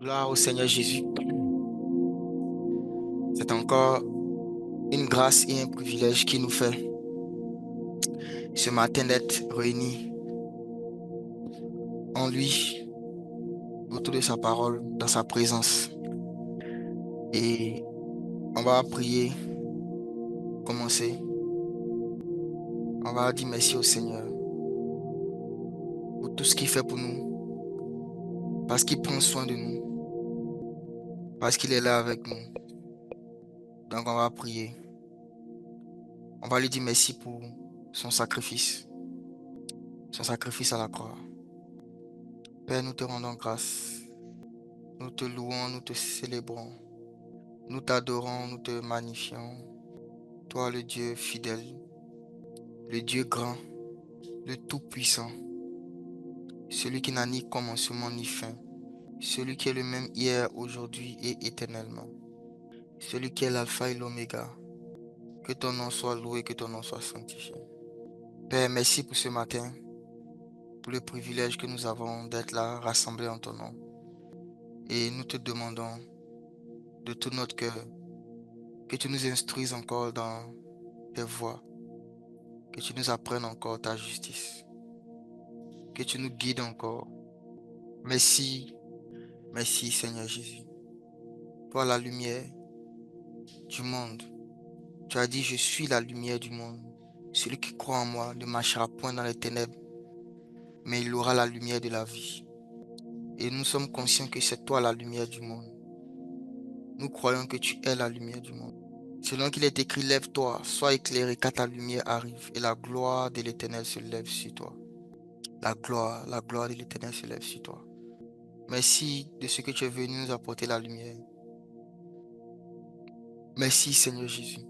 Gloire au Seigneur Jésus. C'est encore une grâce et un privilège qui nous fait ce matin d'être réunis en lui, autour de sa parole, dans sa présence. Et on va prier, commencer. On va dire merci au Seigneur pour tout ce qu'il fait pour nous, parce qu'il prend soin de nous, parce qu'il est là avec nous. Donc on va prier. On va lui dire merci pour son sacrifice à la croix. Père, nous te rendons grâce. Nous te louons, nous te célébrons. Nous t'adorons, nous te magnifions. Toi, le Dieu fidèle, le Dieu grand, le Tout-Puissant, celui qui n'a ni commencement ni fin, celui qui est le même hier, aujourd'hui et éternellement, celui qui est l'alpha et l'oméga. Que ton nom soit loué, que ton nom soit sanctifié. Père, merci pour ce matin, pour le privilège que nous avons d'être là, rassemblés en ton nom. Et nous te demandons de tout notre cœur que tu nous instruises encore dans tes voies, que tu nous apprennes encore ta justice, que tu nous guides encore. Merci, merci Seigneur Jésus. Toi la lumière du monde. Tu as dit, je suis la lumière du monde. Celui qui croit en moi ne marchera point dans les ténèbres, mais il aura la lumière de la vie. Et nous sommes conscients que c'est toi la lumière du monde. Nous croyons que tu es la lumière du monde. Selon qu'il est écrit, lève-toi, sois éclairé, car ta lumière arrive, et la gloire de l'Éternel se lève sur toi. La gloire de l'Éternel se lève sur toi. Merci de ce que tu es venu nous apporter la lumière. Merci Seigneur Jésus.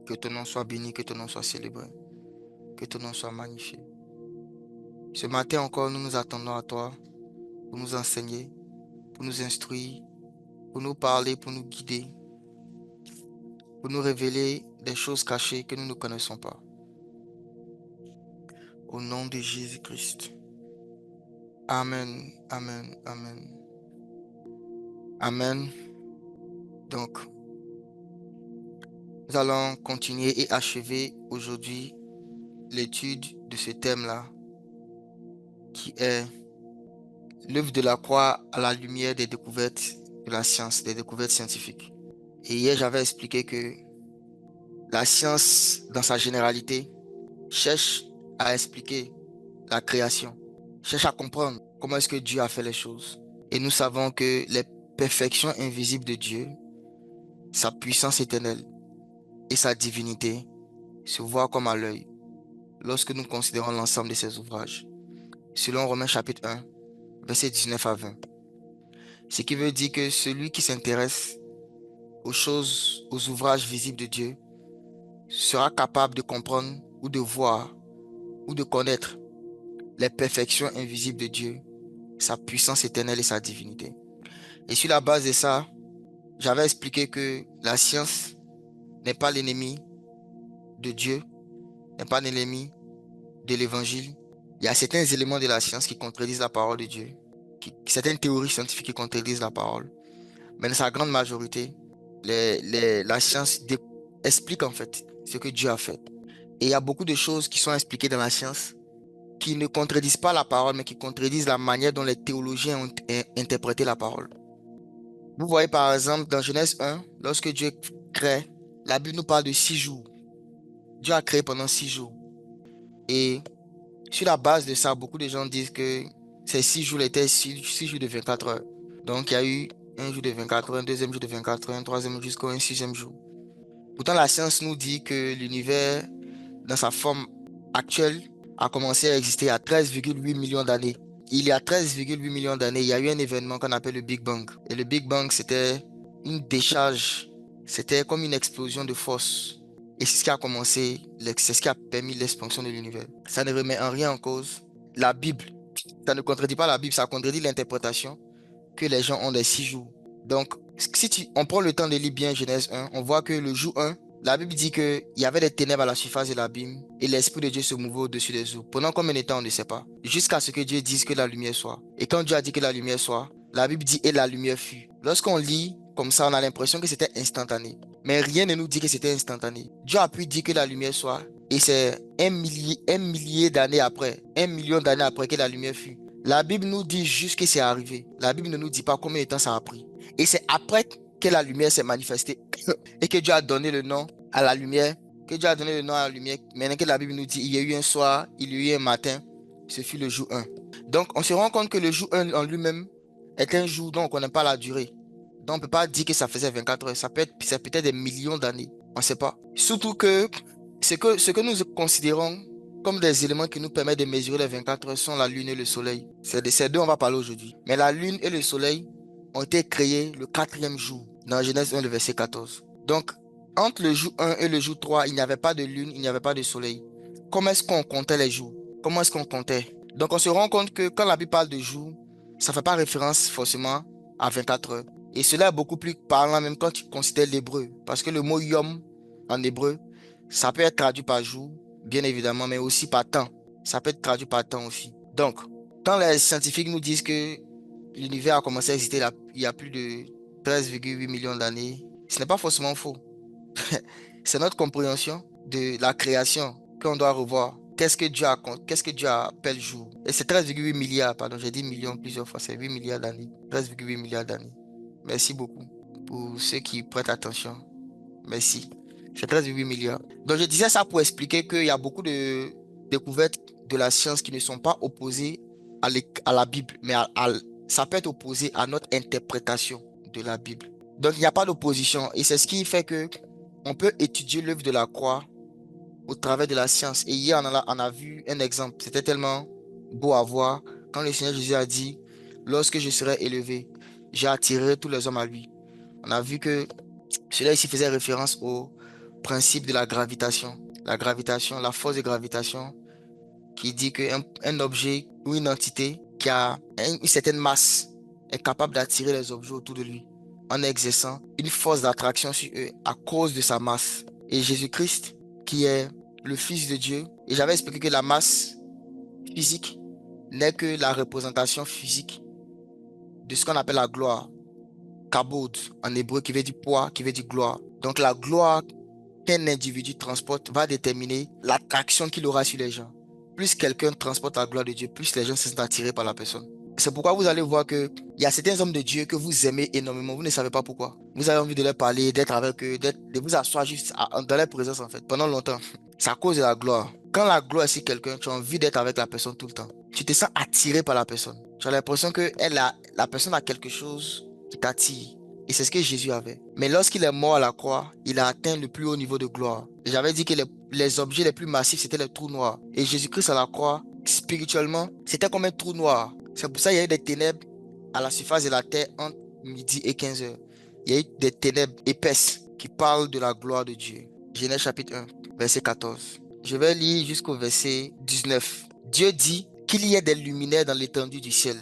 Que ton nom soit béni, que ton nom soit célébré, que ton nom soit magnifié. Ce matin encore, nous nous attendons à toi pour nous enseigner, pour nous instruire, pour nous parler, pour nous guider, pour nous révéler des choses cachées que nous ne connaissons pas. Au nom de Jésus-Christ. Amen, amen, amen. Amen. Donc, nous allons continuer et achever aujourd'hui l'étude de ce thème-là, qui est l'œuvre de la croix à la lumière des découvertes de la science, des découvertes scientifiques. Et hier, j'avais expliqué que la science, dans sa généralité, cherche à expliquer la création, cherche à comprendre comment est-ce que Dieu a fait les choses. Et nous savons que les perfections invisibles de Dieu, sa puissance éternelle et sa divinité se voient comme à l'œil lorsque nous considérons l'ensemble de ses ouvrages. Selon Romains chapitre 1, versets 19 à 20. Ce qui veut dire que celui qui s'intéresse aux choses, aux ouvrages visibles de Dieu, sera capable de comprendre ou de voir ou de connaître les perfections invisibles de Dieu, sa puissance éternelle et sa divinité. Et sur la base de ça, j'avais expliqué que la science n'est pas l'ennemi de Dieu, n'est pas l'ennemi de l'évangile. Il y a certains éléments de la science qui contredisent la parole de Dieu, certaines théories scientifiques qui contredisent la parole. Mais dans sa grande majorité, la science explique en fait ce que Dieu a fait. Et il y a beaucoup de choses qui sont expliquées dans la science qui ne contredisent pas la parole, mais qui contredisent la manière dont les théologiens ont interprété la parole. Vous voyez par exemple dans Genèse 1, lorsque Dieu crée, la Bible nous parle de 6 jours. Dieu a créé pendant 6 jours. Et sur la base de ça, beaucoup de gens disent que ces 6 jours étaient 6 jours de 24 heures. Donc il y a eu un jour de 24 heures, un deuxième jour de 24 heures, un troisième jour jusqu'au un sixième jour. Pourtant, la science nous dit que l'univers, dans sa forme actuelle, a commencé à exister à 13,8 millions d'années. Il y a 13,8 millions d'années, il y a eu un événement qu'on appelle le Big Bang. Et le Big Bang, c'était une décharge, c'était comme une explosion de force. Et c'est ce qui a commencé, c'est ce qui a permis l'expansion de l'univers. Ça ne remet en rien en cause la Bible. Ça ne contredit pas la Bible, ça contredit l'interprétation que les gens ont des 6 jours. Donc, si on prend le temps de lire bien Genèse 1, on voit que le jour 1, La Bible dit qu'il y avait des ténèbres à la surface de l'abîme et l'Esprit de Dieu se mouvait au-dessus des eaux. Pendant combien de temps, on ne sait pas. Jusqu'à ce que Dieu dise que la lumière soit. Et quand Dieu a dit que la lumière soit, la Bible dit et la lumière fut. Lorsqu'on lit comme ça, on a l'impression que c'était instantané. Mais rien ne nous dit que c'était instantané. Dieu a pu dire que la lumière soit. Et c'est un millier d'années après, 1 million d'années après que la lumière fut. La Bible nous dit juste que c'est arrivé. La Bible ne nous dit pas combien de temps ça a pris. Et c'est après que la lumière s'est manifestée et que Dieu a donné le nom à la lumière, que Dieu a donné le nom à la lumière. Maintenant que la Bible nous dit, il y a eu un soir, il y a eu un matin, ce fut le jour 1. Donc, on se rend compte que le jour 1 en lui-même est un jour dont on ne connaît pas la durée. Donc, on ne peut pas dire que ça faisait 24 heures. C'est peut-être des millions d'années. On ne sait pas. Surtout que ce que nous considérons comme des éléments qui nous permettent de mesurer les 24 heures sont la lune et le soleil. C'est de ces deux on va parler aujourd'hui. Mais la lune et le soleil ont été créés le quatrième jour, dans Genèse 1, le verset 14. Donc, entre le jour 1 et le jour 3, il n'y avait pas de lune, il n'y avait pas de soleil. Comment est-ce qu'on comptait les jours? Comment est-ce qu'on comptait? Donc, on se rend compte que quand la Bible parle de jours, ça ne fait pas référence forcément à 24 heures. Et cela est beaucoup plus parlant même quand tu considères l'hébreu. Parce que le mot yom en hébreu, ça peut être traduit par jour, bien évidemment, mais aussi par temps. Ça peut être traduit par temps aussi. Donc, quand les scientifiques nous disent que l'univers a commencé à exister il y a plus de 13,8 millions d'années, ce n'est pas forcément faux. C'est notre compréhension de la création qu'on doit revoir. Qu'est-ce que Dieu appelle jour? Et c'est 13,8 milliards, pardon, j'ai dit millions plusieurs fois, c'est 8 milliards d'années. 13,8 milliards d'années. Merci beaucoup pour ceux qui prêtent attention. Merci. C'est 13,8 milliards. Donc je disais ça pour expliquer qu'il y a beaucoup de découvertes de la science qui ne sont pas opposées à la Bible, mais ça peut être opposé à notre interprétation de la Bible. Donc il n'y a pas d'opposition et c'est ce qui fait que on peut étudier l'œuvre de la croix au travers de la science. Et hier, on a vu un exemple. C'était tellement beau à voir quand le Seigneur Jésus a dit, lorsque je serai élevé, j'attirerai tous les hommes à lui. On a vu que cela ici faisait référence au principe de la gravitation. La gravitation, la force de gravitation qui dit qu'un objet ou une entité qui a une certaine masse est capable d'attirer les objets autour de lui en exerçant une force d'attraction sur eux à cause de sa masse. Et Jésus-Christ, qui est le Fils de Dieu, et j'avais expliqué que la masse physique n'est que la représentation physique de ce qu'on appelle la gloire. Kabod en hébreu qui veut dire poids, qui veut dire gloire. Donc la gloire qu'un individu transporte va déterminer l'attraction qu'il aura sur les gens. Plus quelqu'un transporte la gloire de Dieu, plus les gens se sentent attirés par la personne. C'est pourquoi vous allez voir que il y a certains hommes de Dieu que vous aimez énormément, vous ne savez pas pourquoi. Vous avez envie de leur parler, d'être avec eux, de vous asseoir juste dans leur présence en fait, pendant longtemps. C'est à cause de la gloire. Quand la gloire est sur quelqu'un, tu as envie d'être avec la personne tout le temps. Tu te sens attiré par la personne. Tu as l'impression que la personne a quelque chose qui t'attire. Et c'est ce que Jésus avait. Mais lorsqu'il est mort à la croix, il a atteint le plus haut niveau de gloire. Et j'avais dit que les objets les plus massifs, c'était les trous noirs. Et Jésus-Christ à la croix, spirituellement, c'était comme un trou noir. C'est pour ça qu'il y a eu des ténèbres à la surface de la terre entre midi et 15 heures. Il y a eu des ténèbres épaisses qui parlent de la gloire de Dieu. Genèse chapitre 1, verset 14. Je vais lire jusqu'au verset 19. Dieu dit qu'il y ait des luminaires dans l'étendue du ciel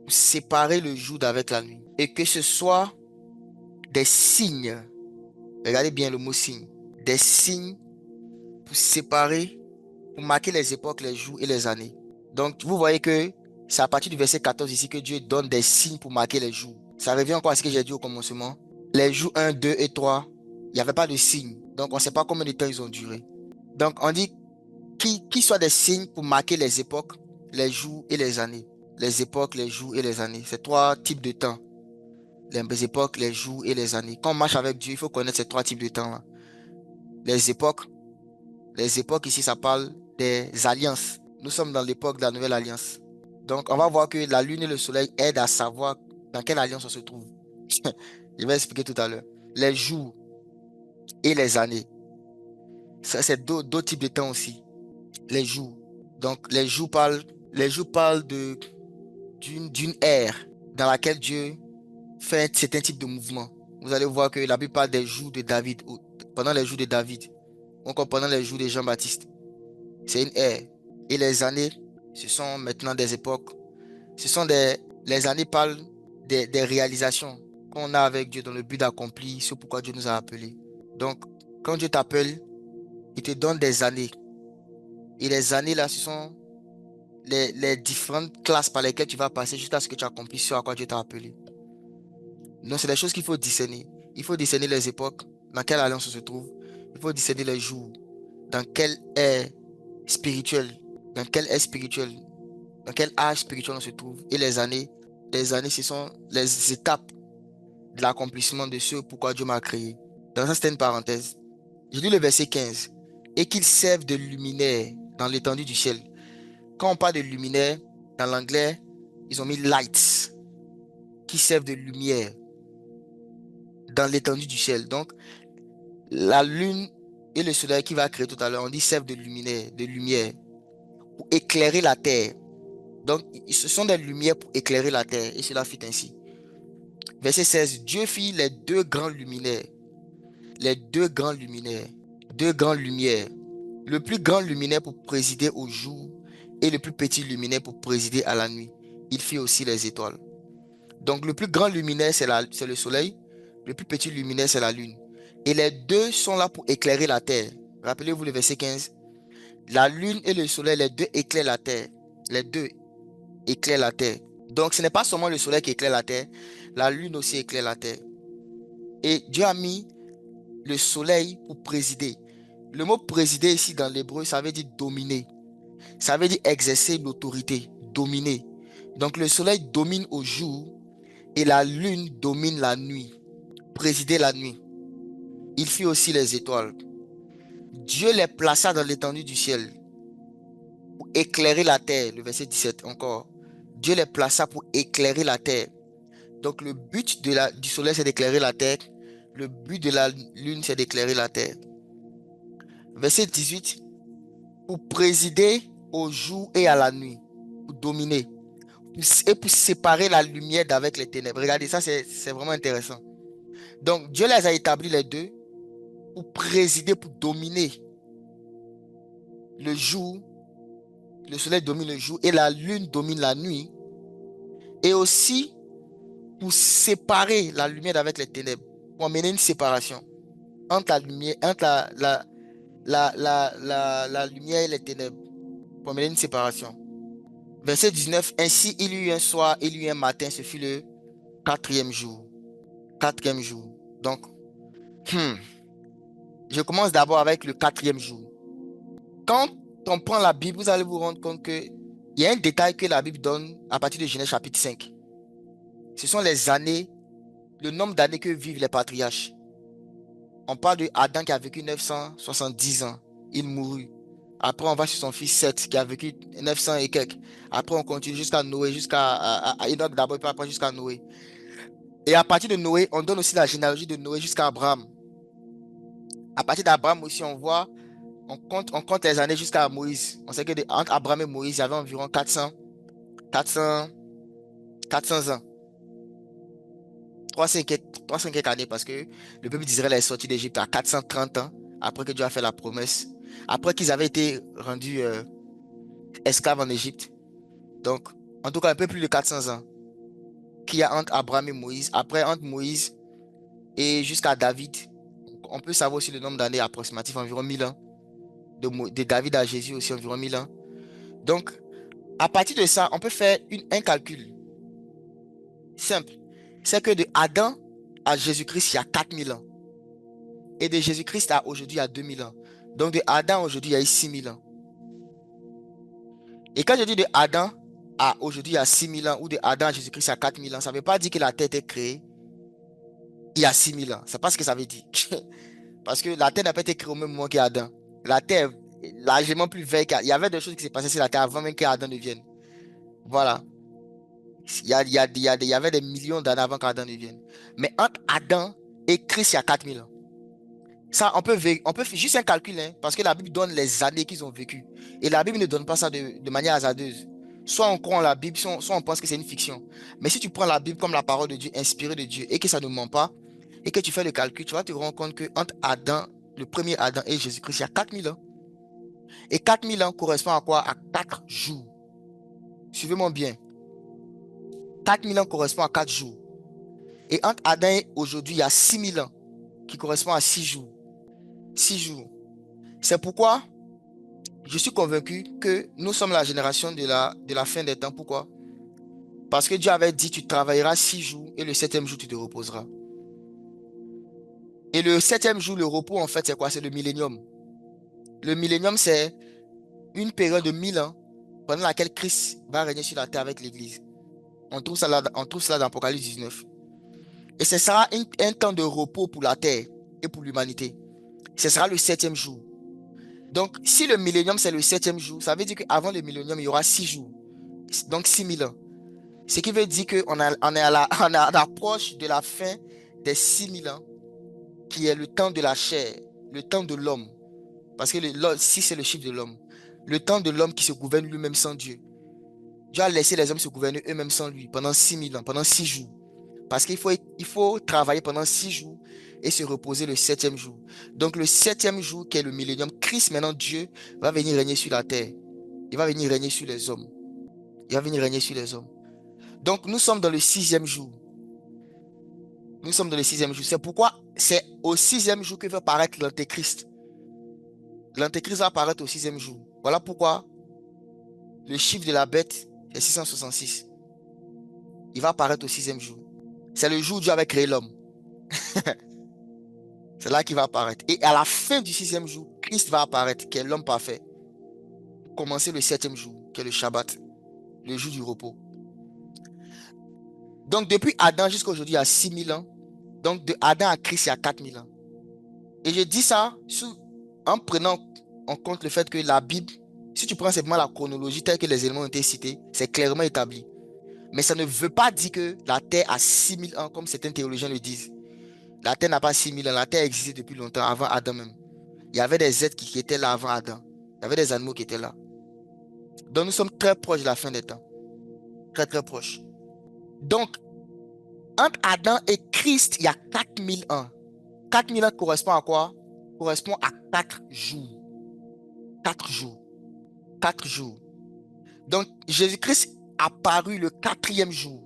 pour séparer le jour d'avec la nuit. Et que ce soit des signes. Regardez bien le mot signe. Des signes pour séparer, pour marquer les époques, les jours et les années. Donc, vous voyez que c'est à partir du verset 14 ici que Dieu donne des signes pour marquer les jours. Ça revient encore à ce que j'ai dit au commencement. Les jours 1, 2 et 3, il n'y avait pas de signes. Donc, on ne sait pas combien de temps ils ont duré. Donc, on dit qu'il soit des signes pour marquer les époques, les jours et les années. Les époques, les jours et les années. C'est trois types de temps. Les époques, les jours et les années. Quand on marche avec Dieu, il faut connaître ces trois types de temps-là. Les époques, les époques ici, ça parle des alliances. Nous sommes dans l'époque de la nouvelle alliance. Donc, on va voir que la lune et le soleil aident à savoir dans quelle alliance on se trouve. Je vais expliquer tout à l'heure. Les jours et les années. Ça, c'est d'autres types de temps aussi. Les jours. Donc, les jours parlent d'une ère dans laquelle Dieu fait un certain type de mouvement. Vous allez voir que la Bible parle des jours de David, pendant les jours de David, encore pendant les jours de Jean-Baptiste. C'est une ère. Et les années, ce sont maintenant des époques. Les années parlent des réalisations qu'on a avec Dieu dans le but d'accomplir ce pourquoi Dieu nous a appelés. Donc, Quand Dieu t'appelle, il te donne des années. Et les années là, ce sont les différentes classes par lesquelles tu vas passer jusqu'à ce que tu accomplisses ce à quoi Dieu t'a appelé. Donc, c'est des choses qu'il faut discerner. Il faut discerner les époques, dans quelle alliance on se trouve. Il faut discerner les jours, dans quel est spirituel, dans quel est spirituel, dans quel âge spirituel on se trouve. Et les années, ce sont les étapes de l'accomplissement de ce pourquoi Dieu m'a créé. Donc ça, c'était une parenthèse. Je lis le verset 15. Et qu'ils servent de luminaire dans l'étendue du ciel. Quand on parle de luminaire, dans l'anglais, ils ont mis lights, qui servent de lumière dans l'étendue du ciel. Donc, la lune et le soleil qui va créer tout à l'heure, on dit servent de lumière, pour éclairer la terre. Donc, ce sont des lumières pour éclairer la terre. Et cela fit ainsi. Verset 16. Dieu fit les deux grands luminaires. Les deux grands luminaires. Deux grandes lumières. Le plus grand luminaire pour présider au jour et le plus petit luminaire pour présider à la nuit. Il fit aussi les étoiles. Donc, le plus grand luminaire, c'est le soleil. Le plus petit luminaire, c'est la lune. Et les deux sont là pour éclairer la terre. Rappelez-vous le verset 15. La lune et le soleil, les deux éclairent la terre. Les deux éclairent la terre. Donc, ce n'est pas seulement le soleil qui éclaire la terre. La lune aussi éclaire la terre. Et Dieu a mis le soleil pour présider. Le mot présider ici dans l'hébreu, ça veut dire dominer. Ça veut dire exercer l'autorité, dominer. Donc, le soleil domine au jour et la lune domine la nuit. Présider la nuit. Il fit aussi les étoiles. Dieu les plaça dans l'étendue du ciel pour éclairer la terre. Le verset 17 encore. Dieu les plaça pour éclairer la terre. Donc le but du soleil, c'est d'éclairer la terre. Le but de la lune, c'est d'éclairer la terre. Verset 18. Pour présider au jour et à la nuit. Pour dominer. Et pour séparer la lumière d'avec les ténèbres. Regardez, ça c'est vraiment intéressant. Donc Dieu les a établis les deux pour présider, pour dominer le jour. Le soleil domine le jour et la lune domine la nuit. Et aussi pour séparer la lumière avec les ténèbres. Pour amener une séparation entre la lumière, entre la lumière et les ténèbres. Pour amener une séparation. Verset 19. Ainsi il y eut un soir, il y eut un matin. Ce fut le quatrième jour. Quatrième jour. Donc, je commence d'abord avec le quatrième jour. Quand on prend la Bible, vous allez vous rendre compte que il y a un détail que la Bible donne à partir de Genèse chapitre 5. Ce sont les années, le nombre d'années que vivent les patriarches. On parle de Adam qui a vécu 970 ans. Il mourut. Après, on va sur son fils Seth qui a vécu 900 et quelques. Après, on continue jusqu'à Noé, jusqu'à Enoch d'abord, puis après jusqu'à Noé. Et à partir de Noé, on donne aussi la généalogie de Noé jusqu'à Abraham. À partir d'Abraham aussi, on compte les années jusqu'à Moïse. On sait que entre Abraham et Moïse, il y avait environ 400, 400 ans. 300 quelques années parce que le peuple d'Israël est sorti d'Égypte à 430 ans après que Dieu a fait la promesse. Après qu'ils avaient été rendus esclaves en Égypte. Donc, en tout cas, un peu plus de 400 ans qu'il y a entre Abraham et Moïse. Après, entre Moïse et jusqu'à David, on peut savoir aussi le nombre d'années approximatif, environ 1000 ans. De David à Jésus aussi, environ 1000 ans. Donc, à partir de ça, on peut faire un calcul simple. C'est que de Adam à Jésus-Christ, il y a 4000 ans. Et de Jésus-Christ à aujourd'hui, il y a 2000 ans. Donc de Adam aujourd'hui, il y a eu 6000 ans. Et quand je dis de Adam à aujourd'hui, il y a 6000 ans, ou de Adam à Jésus-Christ, il y a 4000 ans, ça ne veut pas dire que la terre est créée il y a 6000 ans. C'est pas ce que ça veut dire. Parce que la terre n'a pas été créée au même moment qu'Adam. La terre est largement plus vieille qu'Adam. Il y avait des choses qui s'est passées sur la terre avant même qu'Adam ne vienne. Voilà. Il y avait des millions d'années avant qu'Adam ne vienne. Mais entre Adam et Christ, il y a 4000 ans. Ça, on peut faire juste un calcul, hein, parce que la Bible donne les années qu'ils ont vécues. Et la Bible ne donne pas ça de manière hasardeuse. Soit on croit en la Bible, soit on pense que c'est une fiction. Mais si tu prends la Bible comme la parole de Dieu, inspirée de Dieu, et que ça ne ment pas, et que tu fais le calcul, tu vas te rendre compte que entre Adam, le premier Adam et Jésus-Christ, il y a 4000 ans. Et 4000 ans correspond à quoi? À 4 jours. Suivez-moi bien. 4000 ans correspond à 4 jours. Et entre Adam et aujourd'hui, il y a 6000 ans, qui correspond à 6 jours. 6 jours. C'est pourquoi je suis convaincu que nous sommes la génération de la fin des temps. Pourquoi? Parce que Dieu avait dit, tu travailleras 6 jours et le septième jour, tu te reposeras. Et le septième jour, le repos, en fait, c'est quoi? C'est le millénium. Le millénium, c'est une période de 1000 ans pendant laquelle Christ va régner sur la terre avec l'Église. On trouve cela dans Apocalypse 19. Et ce sera un temps de repos pour la terre et pour l'humanité. Ce sera le septième jour. Donc, si le millénium, c'est le septième jour, ça veut dire qu'avant le millénium, il y aura 6 jours. Donc, 6000 ans. Ce qui veut dire on est à l'approche de la fin des 6000 ans, qui est le temps de la chair, le temps de l'homme. Parce que 6, c'est le chiffre de l'homme. Le temps de l'homme qui se gouverne lui-même sans Dieu. Dieu a laissé les hommes se gouverner eux-mêmes sans lui pendant 6000 ans, pendant 6 jours. Parce il faut travailler pendant 6 jours et se reposer le septième jour. Donc le septième jour, qui est le millénium, Christ, maintenant Dieu, va venir régner sur la terre. Il va venir régner sur les hommes. Il va venir régner sur les hommes. Donc nous sommes dans le sixième jour. Nous sommes dans le sixième jour. C'est pourquoi c'est au sixième jour que va paraître l'Antéchrist. L'Antéchrist va apparaître au sixième jour. Voilà pourquoi le chiffre de la bête est 666. Il va apparaître au sixième jour. C'est le jour où Dieu avait créé l'homme. C'est là qu'il va apparaître. Et à la fin du sixième jour, Christ va apparaître, qui est l'homme parfait. Commencer le septième jour, qui est le Shabbat, le jour du repos. Donc depuis Adam jusqu'à aujourd'hui, il y a 6000 ans. Donc de Adam à Christ, il y a 4000 ans. Et je dis ça en prenant en compte le fait que la Bible, si tu prends simplement la chronologie telle que les éléments ont été cités, c'est clairement établi. Mais ça ne veut pas dire que la terre a 6000 ans, comme certains théologiens le disent. La terre n'a pas 6000 ans, la terre existait depuis longtemps, avant Adam même. Il y avait des êtres qui étaient là avant Adam. Il y avait des animaux qui étaient là. Donc nous sommes très proches de la fin des temps. Très très proches. Donc, entre Adam et Christ, il y a 4000 ans. 4000 ans correspond à quoi? Correspond à 4 jours. 4 jours. 4 jours. Donc, Jésus-Christ a apparu le quatrième jour.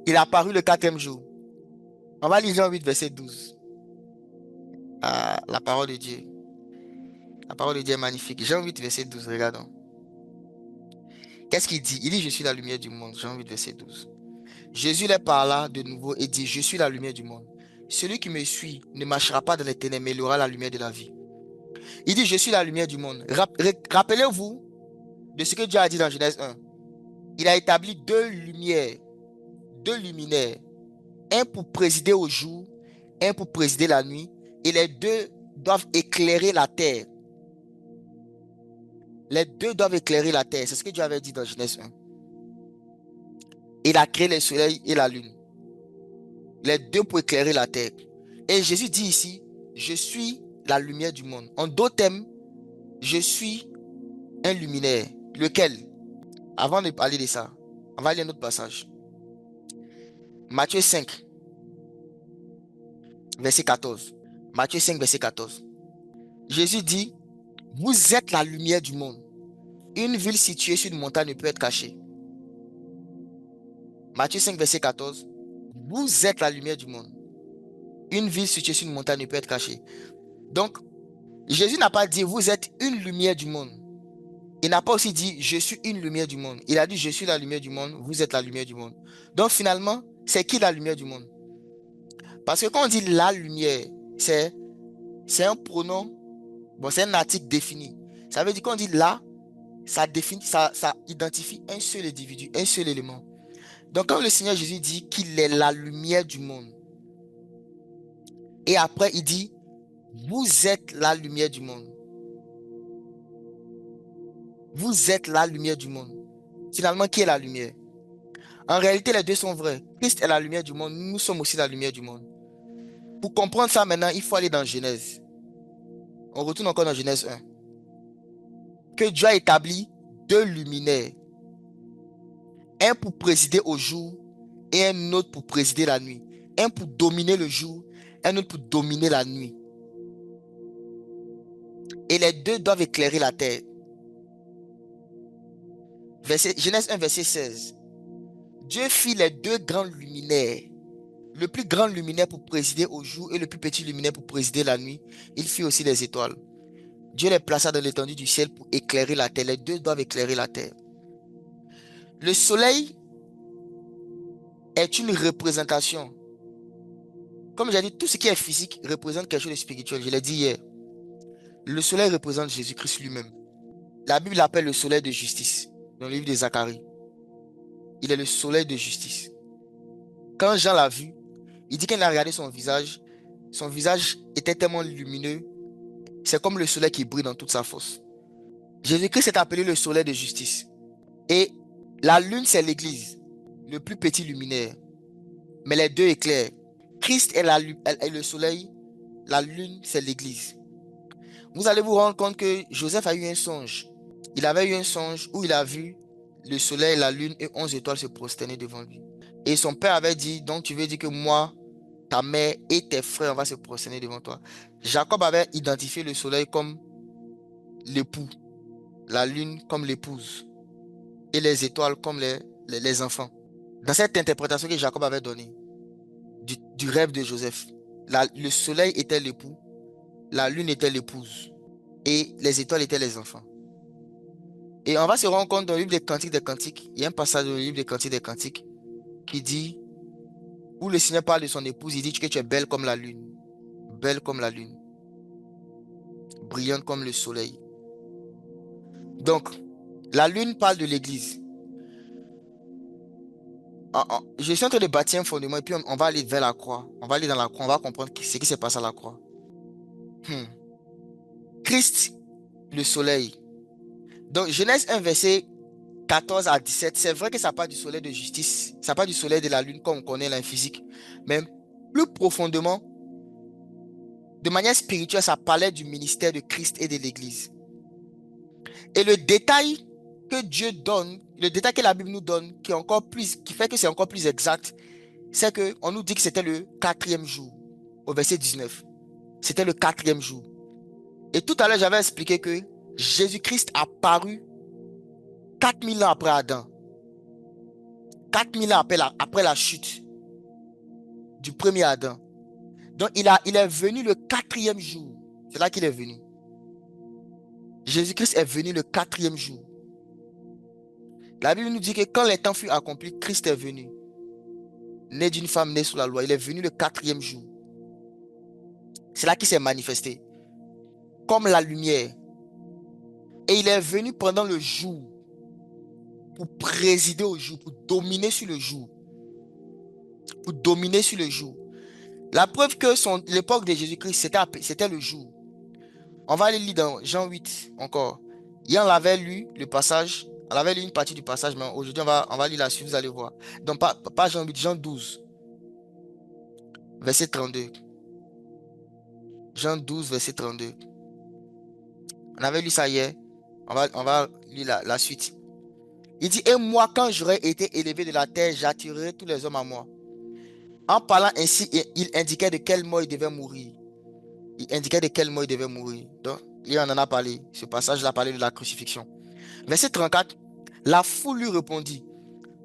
Il est apparu le quatrième jour. On va lire Jean 8, verset 12. Ah, la parole de Dieu. La parole de Dieu est magnifique. Jean 8, verset 12, regardons. Qu'est-ce qu'il dit? Il dit, je suis la lumière du monde. Jean 8, verset 12. Jésus leur parla de nouveau et dit, je suis la lumière du monde. Celui qui me suit ne marchera pas dans les ténèbres, mais il aura la lumière de la vie. Il dit, je suis la lumière du monde. Rappelez-vous de ce que Dieu a dit dans Genèse 1. Il a établi deux lumières, deux luminaires. Un pour présider au jour, un pour présider la nuit. Et les deux doivent éclairer la terre. Les deux doivent éclairer la terre. C'est ce que Dieu avait dit dans Genèse 1. Il a créé le soleil et la lune. Les deux pour éclairer la terre. Et Jésus dit ici, je suis la lumière du monde. En d'autres termes, je suis un luminaire. Lequel? Avant de parler de ça, on va lire un autre passage. Matthieu 5, verset 14. Matthieu 5, verset 14. Jésus dit, vous êtes la lumière du monde. Une ville située sur une montagne ne peut être cachée. Matthieu 5, verset 14. Vous êtes la lumière du monde. Une ville située sur une montagne ne peut être cachée. Donc, Jésus n'a pas dit, vous êtes une lumière du monde. Il n'a pas aussi dit, je suis une lumière du monde. Il a dit, je suis la lumière du monde, vous êtes la lumière du monde. Donc finalement, c'est qui la lumière du monde? Parce que quand on dit la lumière, c'est un pronom, bon, c'est un article défini. Ça veut dire qu'on dit là, ça définit, ça identifie un seul individu, un seul élément. Donc quand le Seigneur Jésus dit qu'il est la lumière du monde, et après il dit, vous êtes la lumière du monde. Vous êtes la lumière du monde. Finalement, qui est la lumière? En réalité, les deux sont vrais. Christ est la lumière du monde. Nous sommes aussi la lumière du monde. Pour comprendre ça maintenant, il faut aller dans Genèse. On retourne encore dans Genèse 1. Que Dieu a établi deux luminaires. Un pour présider au jour et un autre pour présider la nuit. Un pour dominer le jour, un autre pour dominer la nuit. Et les deux doivent éclairer la terre. Genèse 1, verset 16. Dieu fit les deux grands luminaires, le plus grand luminaire pour présider au jour et le plus petit luminaire pour présider la nuit, il fit aussi les étoiles. Dieu les plaça dans l'étendue du ciel pour éclairer la terre. Les deux doivent éclairer la terre. Le soleil est une représentation. Comme j'ai dit, tout ce qui est physique représente quelque chose de spirituel. Je l'ai dit hier. Le soleil représente Jésus-Christ lui-même. La Bible l'appelle le soleil de justice. Dans le livre de Zacharie. Il est le soleil de justice. Quand Jean l'a vu, il dit qu'il a regardé son visage était tellement lumineux. C'est comme le soleil qui brille dans toute sa force. Jésus-Christ est appelé le soleil de justice. Et la lune, c'est l'église, le plus petit luminaire. Mais les deux éclairent. Christ est le soleil, la lune, c'est l'église. Vous allez vous rendre compte que Joseph a eu un songe. Il avait eu un songe où il a vu le soleil, la lune et 11 étoiles se prosterner devant lui. Et son père avait dit, donc tu veux dire que moi, ta mère et tes frères, on va se prosterner devant toi. Jacob avait identifié le soleil comme l'époux, la lune comme l'épouse et les étoiles comme les enfants. Dans cette interprétation que Jacob avait donnée du rêve de Joseph, le soleil était l'époux, la lune était l'épouse et les étoiles étaient les enfants. Et on va se rendre compte dans le livre des Cantiques, il y a un passage dans le livre des Cantiques qui dit, où le Seigneur parle de son épouse, il dit que tu es belle comme la lune, brillante comme le soleil. Donc, la lune parle de l'église. Je suis en train de bâtir un fondement et puis on va aller vers la croix. On va aller dans la croix, on va comprendre ce qui se passe à la croix. Christ, le soleil. Donc, Genèse 1, verset 14 à 17, c'est vrai que ça parle du soleil de justice, ça parle du soleil de la lune comme on connaît la physique. Mais plus profondément, de manière spirituelle, ça parlait du ministère de Christ et de l'Église. Et le détail que Dieu donne, le détail que la Bible nous donne, qui fait que c'est encore plus exact, c'est qu'on nous dit que c'était le 4e jour, au verset 19. C'était le 4e jour. Et tout à l'heure, j'avais expliqué que Jésus-Christ a paru 4000 ans après Adam. 4000 ans après la chute du premier Adam. Donc, il est venu le 4e jour. C'est là qu'il est venu. Jésus-Christ est venu le 4e jour. La Bible nous dit que quand les temps furent accomplis, Christ est venu. Né d'une femme née sous la loi. Il est venu le 4e jour. C'est là qu'il s'est manifesté. Comme la lumière. Et il est venu pendant le jour. Pour présider au jour. Pour dominer sur le jour. Pour dominer sur le jour. La preuve que l'époque de Jésus-Christ, c'était le jour. On va aller lire dans Jean 8 encore. Hier, on avait lu le passage. On avait lu une partie du passage, mais aujourd'hui, on va lire la suite, vous allez voir. Donc, pas Jean 8, Jean 12, verset 32. Jean 12, verset 32. On avait lu ça hier. On va lire la suite. Il dit, et moi, quand j'aurai été élevé de la terre, j'attirerai tous les hommes à moi. En parlant ainsi, il indiquait de quelle mort il devait mourir. Il indiquait de quelle mort il devait mourir. Donc, il en a parlé. Ce passage-là parlait de la crucifixion. Verset 34. La foule lui répondit,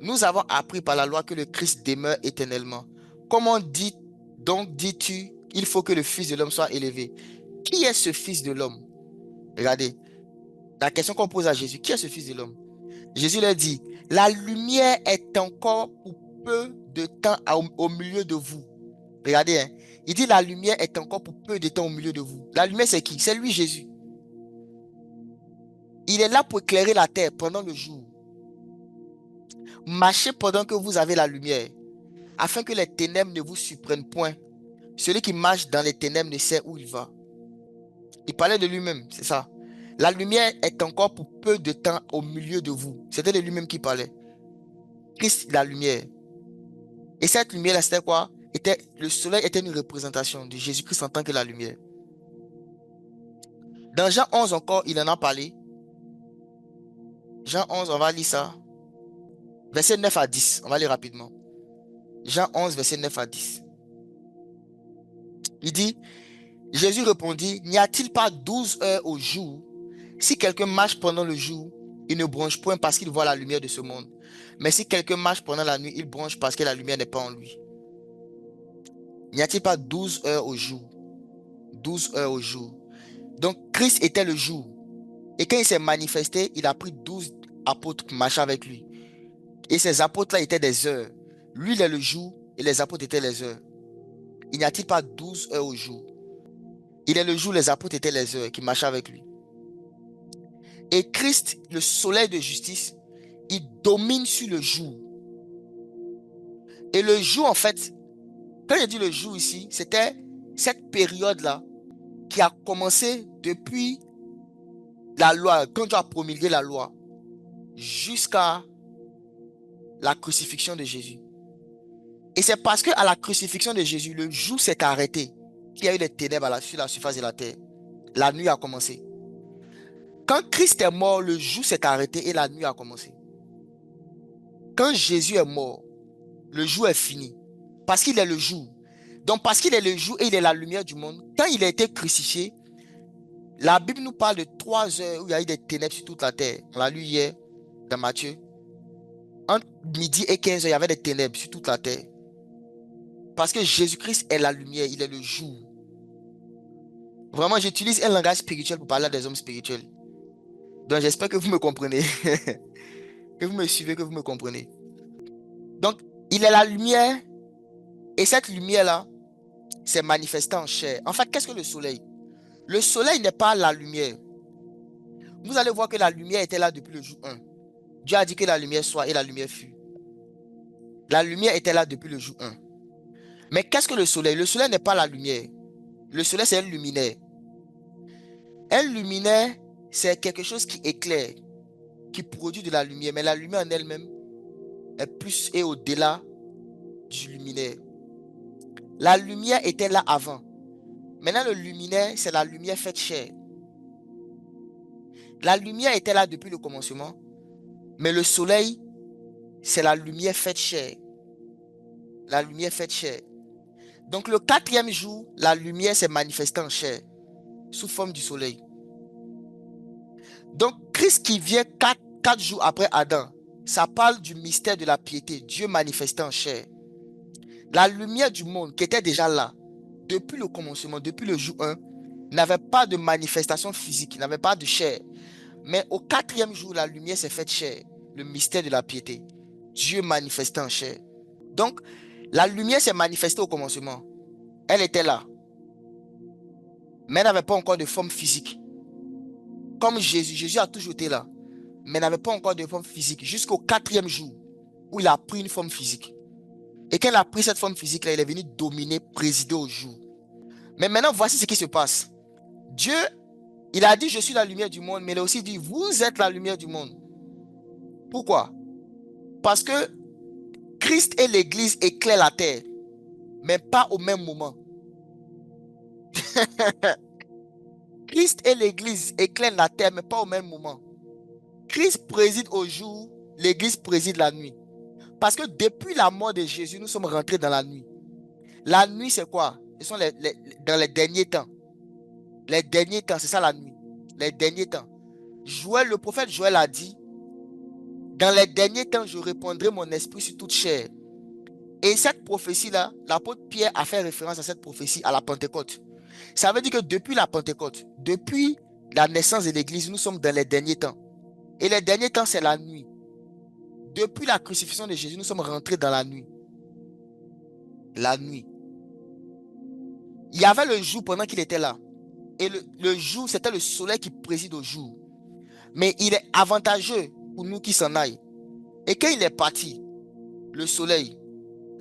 nous avons appris par la loi que le Christ demeure éternellement. Comment dis-tu, il faut que le Fils de l'homme soit élevé? Qui est ce Fils de l'homme? Regardez, la question qu'on pose à Jésus, qui est ce Fils de l'homme? Jésus leur dit, la lumière est encore pour peu de temps au milieu de vous. Regardez, hein, il dit la lumière est encore pour peu de temps au milieu de vous. La lumière c'est qui? C'est lui Jésus. Il est là pour éclairer la terre pendant le jour. Marchez pendant que vous avez la lumière, afin que les ténèbres ne vous surprennent point. Celui qui marche dans les ténèbres ne sait où il va. Il parlait de lui-même, c'est ça. La lumière est encore pour peu de temps au milieu de vous. C'était de lui-même qui parlait. Christ, la lumière. Et cette lumière-là, c'était quoi? Le soleil était une représentation de Jésus-Christ en tant que la lumière. Dans Jean 11 encore, il en a parlé. Jean 11, on va lire ça. Verset 9 à 10, on va lire rapidement. Jean 11, verset 9 à 10. Il dit, Jésus répondit, n'y a-t-il pas 12 heures au jour? Si quelqu'un marche pendant le jour, il ne bronche point parce qu'il voit la lumière de ce monde. Mais si quelqu'un marche pendant la nuit, il bronche parce que la lumière n'est pas en lui. N'y a-t-il pas 12 heures au jour? 12 heures au jour. Donc, Christ était le jour. Et quand il s'est manifesté, il a pris 12 apôtres qui marchaient avec lui. Et ces apôtres-là étaient des heures. Lui, il est le jour et les apôtres étaient les heures. Il n'y a-t-il pas 12 heures au jour? Il est le jour, les apôtres étaient les heures qui marchaient avec lui. Et Christ, le soleil de justice, il domine sur le jour. Et le jour, en fait, quand je dis le jour ici, c'était cette période-là qui a commencé depuis la loi, quand Dieu a promulgué la loi, jusqu'à la crucifixion de Jésus. Et c'est parce qu'à la crucifixion de Jésus, le jour s'est arrêté, qu'il y a eu des ténèbres sur la surface de la terre. La nuit a commencé. Quand Christ est mort, le jour s'est arrêté et la nuit a commencé. Quand Jésus est mort, le jour est fini. Parce qu'il est le jour. Donc parce qu'il est le jour et il est la lumière du monde, quand il a été crucifié, la Bible nous parle de 3 heures où il y a eu des ténèbres sur toute la terre. On l'a lu hier dans Matthieu. Entre midi et 15 heures, il y avait des ténèbres sur toute la terre. Parce que Jésus-Christ est la lumière, il est le jour. Vraiment, j'utilise un langage spirituel pour parler à des hommes spirituels. Donc j'espère que vous me comprenez. Que vous me suivez, que vous me comprenez. Donc, il est la lumière et cette lumière-là s'est manifestée en chair. En fait, qu'est-ce que le soleil? Le soleil n'est pas la lumière. Vous allez voir que la lumière était là depuis le jour 1. Dieu a dit que la lumière soit et la lumière fut. La lumière était là depuis le jour 1. Mais qu'est-ce que le soleil? Le soleil n'est pas la lumière. Le soleil, c'est un luminaire. Un luminaire, c'est quelque chose qui éclaire, qui produit de la lumière. Mais la lumière en elle-même est plus et au-delà du luminaire. La lumière était là avant. Maintenant, le luminaire, c'est la lumière faite chair. La lumière était là depuis le commencement. Mais le soleil, c'est la lumière faite chair. La lumière faite chair. Donc le 4e jour, la lumière s'est manifestée en chair, sous forme du soleil. Donc Christ qui vient 4 jours après Adam, ça parle du mystère de la piété, Dieu manifesté en chair. La lumière du monde qui était déjà là, depuis le commencement, depuis le jour 1, n'avait pas de manifestation physique, n'avait pas de chair. Mais au 4e jour, la lumière s'est faite chair, le mystère de la piété, Dieu manifesté en chair. Donc la lumière s'est manifestée au commencement. Elle était là, mais elle n'avait pas encore de forme physique. Comme Jésus, Jésus a toujours été là, mais n'avait pas encore de forme physique jusqu'au 4e jour où il a pris une forme physique. Et quand il a pris cette forme physique-là, il est venu dominer, présider au jour. Mais maintenant, voici ce qui se passe. Dieu, il a dit, je suis la lumière du monde, mais il a aussi dit, vous êtes la lumière du monde. Pourquoi? Parce que Christ et l'Église éclairent la terre, mais pas au même moment. Christ et l'Église éclairent la terre, mais pas au même moment. Christ préside au jour, l'Église préside la nuit. Parce que depuis la mort de Jésus, nous sommes rentrés dans la nuit. La nuit, c'est quoi? Ce sont dans les derniers temps. Les derniers temps, c'est ça la nuit. Les derniers temps. Joël, le prophète Joël a dit, dans les derniers temps, je répandrai mon esprit sur toute chair. Et cette prophétie-là, l'apôtre Pierre a fait référence à cette prophétie à la Pentecôte. Ça veut dire que depuis la Pentecôte, depuis la naissance de l'Église, nous sommes dans les derniers temps. Et les derniers temps, c'est la nuit. Depuis la crucifixion de Jésus, nous sommes rentrés dans la nuit. La nuit. Il y avait le jour pendant qu'il était là. Et le jour, c'était le soleil qui préside au jour. Mais il est avantageux pour nous qui s'en aillent. Et quand il est parti, le soleil,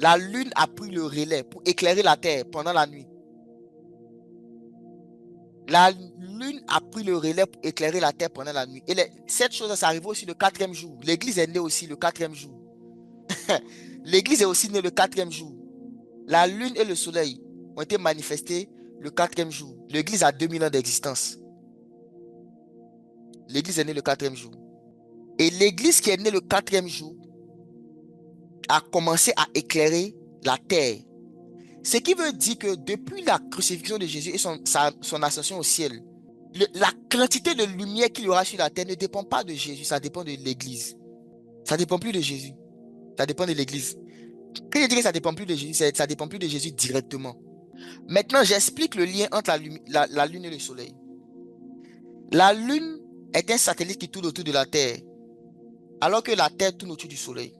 la lune a pris le relais pour éclairer la terre pendant la nuit. La lune a pris le relais pour éclairer la terre pendant la nuit. Et cette chose, ça arrive aussi le 4e jour. L'église est née aussi le 4e jour. L'église est aussi née le 4e jour. La lune et le soleil ont été manifestés le 4e jour. L'église a 2000 ans d'existence. L'église est née le 4e jour. Et l'église qui est née le 4e jour a commencé à éclairer la terre. Ce qui veut dire que depuis la crucifixion de Jésus et son ascension au ciel, la quantité de lumière qu'il y aura sur la terre ne dépend pas de Jésus, ça dépend de l'église. Ça ne dépend plus de Jésus, ça dépend de l'église. Quand je dis que ça dépend plus de Jésus, ça dépend plus de Jésus directement. Maintenant, j'explique le lien entre la Lune et le Soleil. La Lune est un satellite qui tourne autour de la Terre, alors que la Terre tourne autour du Soleil.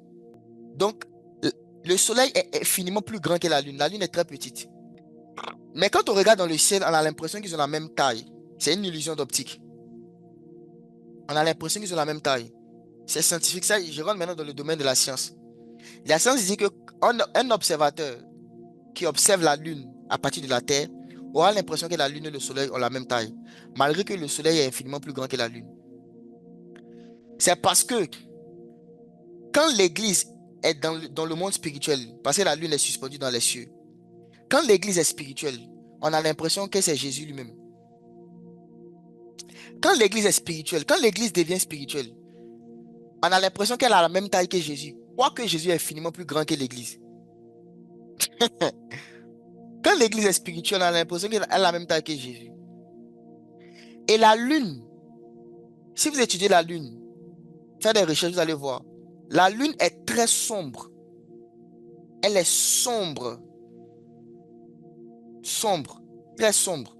Donc, le Soleil est infiniment plus grand que la Lune. La Lune est très petite. Mais quand on regarde dans le ciel, on a l'impression qu'ils ont la même taille. C'est une illusion d'optique. On a l'impression qu'ils ont la même taille. C'est scientifique. Ça, je rentre maintenant dans le domaine de la science. La science dit que un observateur qui observe la Lune à partir de la Terre aura l'impression que la Lune et le Soleil ont la même taille, malgré que le Soleil est infiniment plus grand que la Lune. C'est parce que quand l'Église est dans le monde spirituel, parce que la Lune est suspendue dans les cieux, quand l'Église est spirituelle, on a l'impression que c'est Jésus lui-même. Quand l'Église est spirituelle, quand l'Église devient spirituelle, on a l'impression qu'elle a la même taille que Jésus, quoique Jésus est infiniment plus grand que l'Église. Quand l'Église est spirituelle, on a l'impression qu'elle a la même taille que Jésus. Et la Lune, si vous étudiez la Lune, faites des recherches, vous allez voir. La Lune est très sombre. Elle est sombre. Sombre. Très sombre.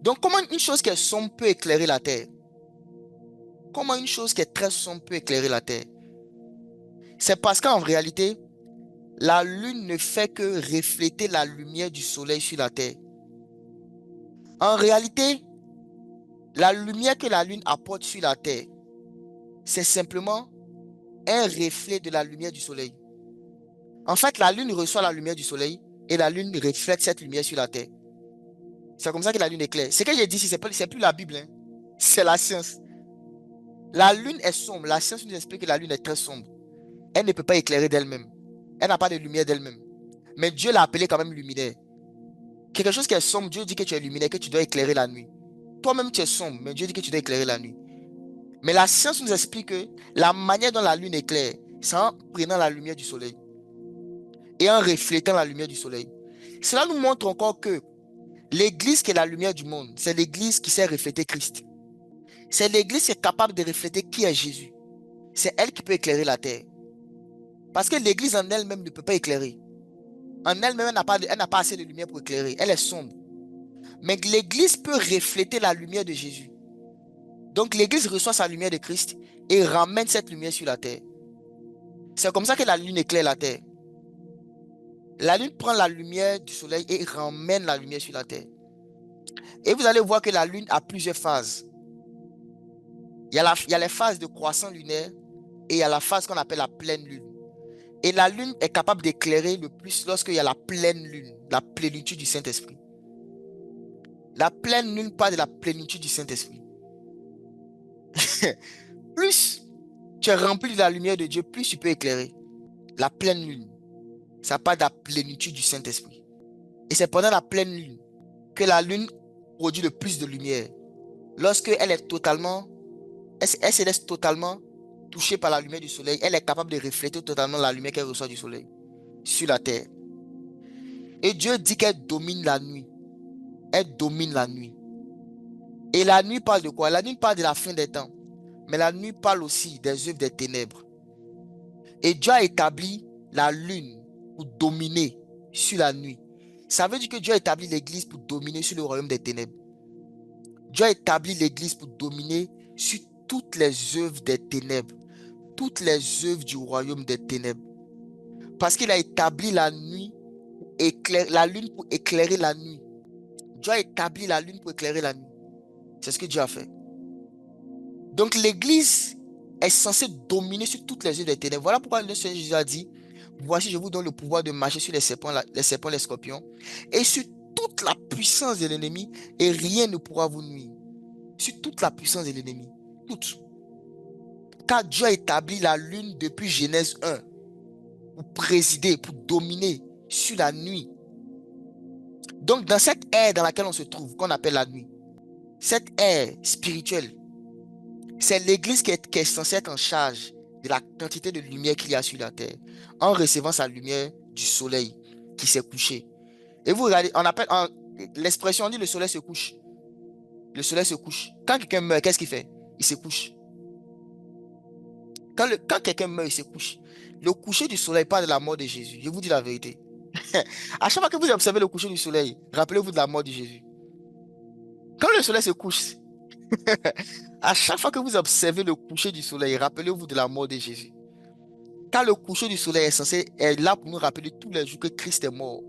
Donc, comment une chose qui est sombre peut éclairer la Terre? Comment une chose qui est très sombre peut éclairer la Terre? C'est parce qu'en réalité, la Lune ne fait que refléter la lumière du Soleil sur la Terre. En réalité, la lumière que la Lune apporte sur la Terre, c'est simplement un reflet de la lumière du Soleil. En fait, la Lune reçoit la lumière du Soleil et la Lune reflète cette lumière sur la Terre. C'est comme ça que la Lune est claire. Ce que j'ai dit ici, c'est plus la Bible, hein. C'est la science. La Lune est sombre. La science nous explique que la Lune est très sombre. Elle ne peut pas éclairer d'elle-même. Elle n'a pas de lumière d'elle-même. Mais Dieu l'a appelée quand même luminaire. Quelque chose qui est sombre, Dieu dit que tu es luminaire, que tu dois éclairer la nuit. Toi-même, tu es sombre, mais Dieu dit que tu dois éclairer la nuit. Mais la science nous explique que la manière dont la Lune éclaire, c'est en prenant la lumière du Soleil et en reflétant la lumière du Soleil. Cela nous montre encore que l'Église qui est la lumière du monde, c'est l'Église qui sait refléter Christ. C'est l'Église qui est capable de refléter qui est Jésus. C'est elle qui peut éclairer la terre. Parce que l'Église en elle-même ne peut pas éclairer. En elle-même, elle n'a pas assez de lumière pour éclairer. Elle est sombre. Mais l'Église peut refléter la lumière de Jésus. Donc l'Église reçoit sa lumière de Christ et ramène cette lumière sur la terre. C'est comme ça que la lune éclaire la terre. La lune prend la lumière du soleil et ramène la lumière sur la terre. Et vous allez voir que la lune a plusieurs phases. Il y a les phases de croissant lunaire et il y a la phase qu'on appelle la pleine lune. Et la lune est capable d'éclairer le plus lorsqu'il y a la pleine lune, la plénitude du Saint-Esprit. La pleine lune parle de la plénitude du Saint-Esprit. Plus tu es rempli de la lumière de Dieu, plus tu peux éclairer. La pleine lune, ça parle de la plénitude du Saint-Esprit. Et c'est pendant la pleine lune que la lune produit le plus de lumière. Lorsqu'elle est totalement, elle se laisse totalement toucher par la lumière du soleil, elle est capable de refléter totalement la lumière qu'elle reçoit du soleil sur la terre. Et Dieu dit qu'elle domine la nuit. Elle domine la nuit. Et la nuit parle de quoi? La nuit parle de la fin des temps. Mais la nuit parle aussi des œuvres des ténèbres. Et Dieu a établi la lune pour dominer sur la nuit. Ça veut dire que Dieu a établi l'église pour dominer sur le royaume des ténèbres. Dieu a établi l'église pour dominer sur toutes les œuvres des ténèbres. Toutes les œuvres du royaume des ténèbres. Parce qu'il a établi la nuit, la lune pour éclairer la nuit. Dieu a établi la lune pour éclairer la nuit. C'est ce que Dieu a fait. Donc l'église est censée dominer sur toutes les œuvres des ténèbres. Voilà pourquoi le Seigneur Jésus a dit, voici je vous donne le pouvoir de marcher sur les serpents, les scorpions, et sur toute la puissance de l'ennemi, et rien ne pourra vous nuire. Sur toute la puissance de l'ennemi. Toute. Car Dieu a établi la lune depuis Genèse 1 pour présider, pour dominer sur la nuit. Donc dans cette ère dans laquelle on se trouve, qu'on appelle la nuit, cette ère spirituelle, c'est l'église qui est censée être en charge de la quantité de lumière qu'il y a sur la terre, en recevant sa lumière du soleil qui s'est couché. Et vous regardez, on appelle, l'expression, on dit le soleil se couche. Le soleil se couche. Quand quelqu'un meurt, qu'est-ce qu'il fait? Il se couche. Quand quelqu'un meurt, il se couche. Le coucher du soleil parle de la mort de Jésus. Je vous dis la vérité. À chaque fois que vous observez le coucher du soleil, rappelez-vous de la mort de Jésus. Quand le soleil se couche, à chaque fois que vous observez le coucher du soleil, rappelez-vous de la mort de Jésus. Car le coucher du soleil est là pour nous rappeler tous les jours que Christ est mort.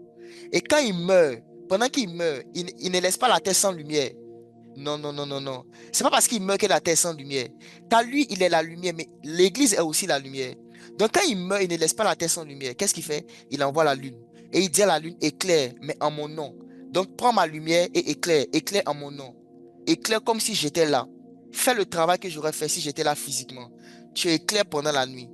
Et quand il meurt, pendant qu'il meurt, il ne laisse pas la terre sans lumière. Non, non, non, non, non. C'est pas parce qu'il meurt que la terre est sans lumière. Car lui, il est la lumière, mais l'Église est aussi la lumière. Donc quand il meurt, il ne laisse pas la terre sans lumière. Qu'est-ce qu'il fait? Il envoie la lune. Et il dit à la lune, éclaire, mais en mon nom. Donc prends ma lumière et éclaire. Éclaire en mon nom. Éclaire comme si j'étais là. Fais le travail que j'aurais fait si j'étais là physiquement. Tu éclaires pendant la nuit.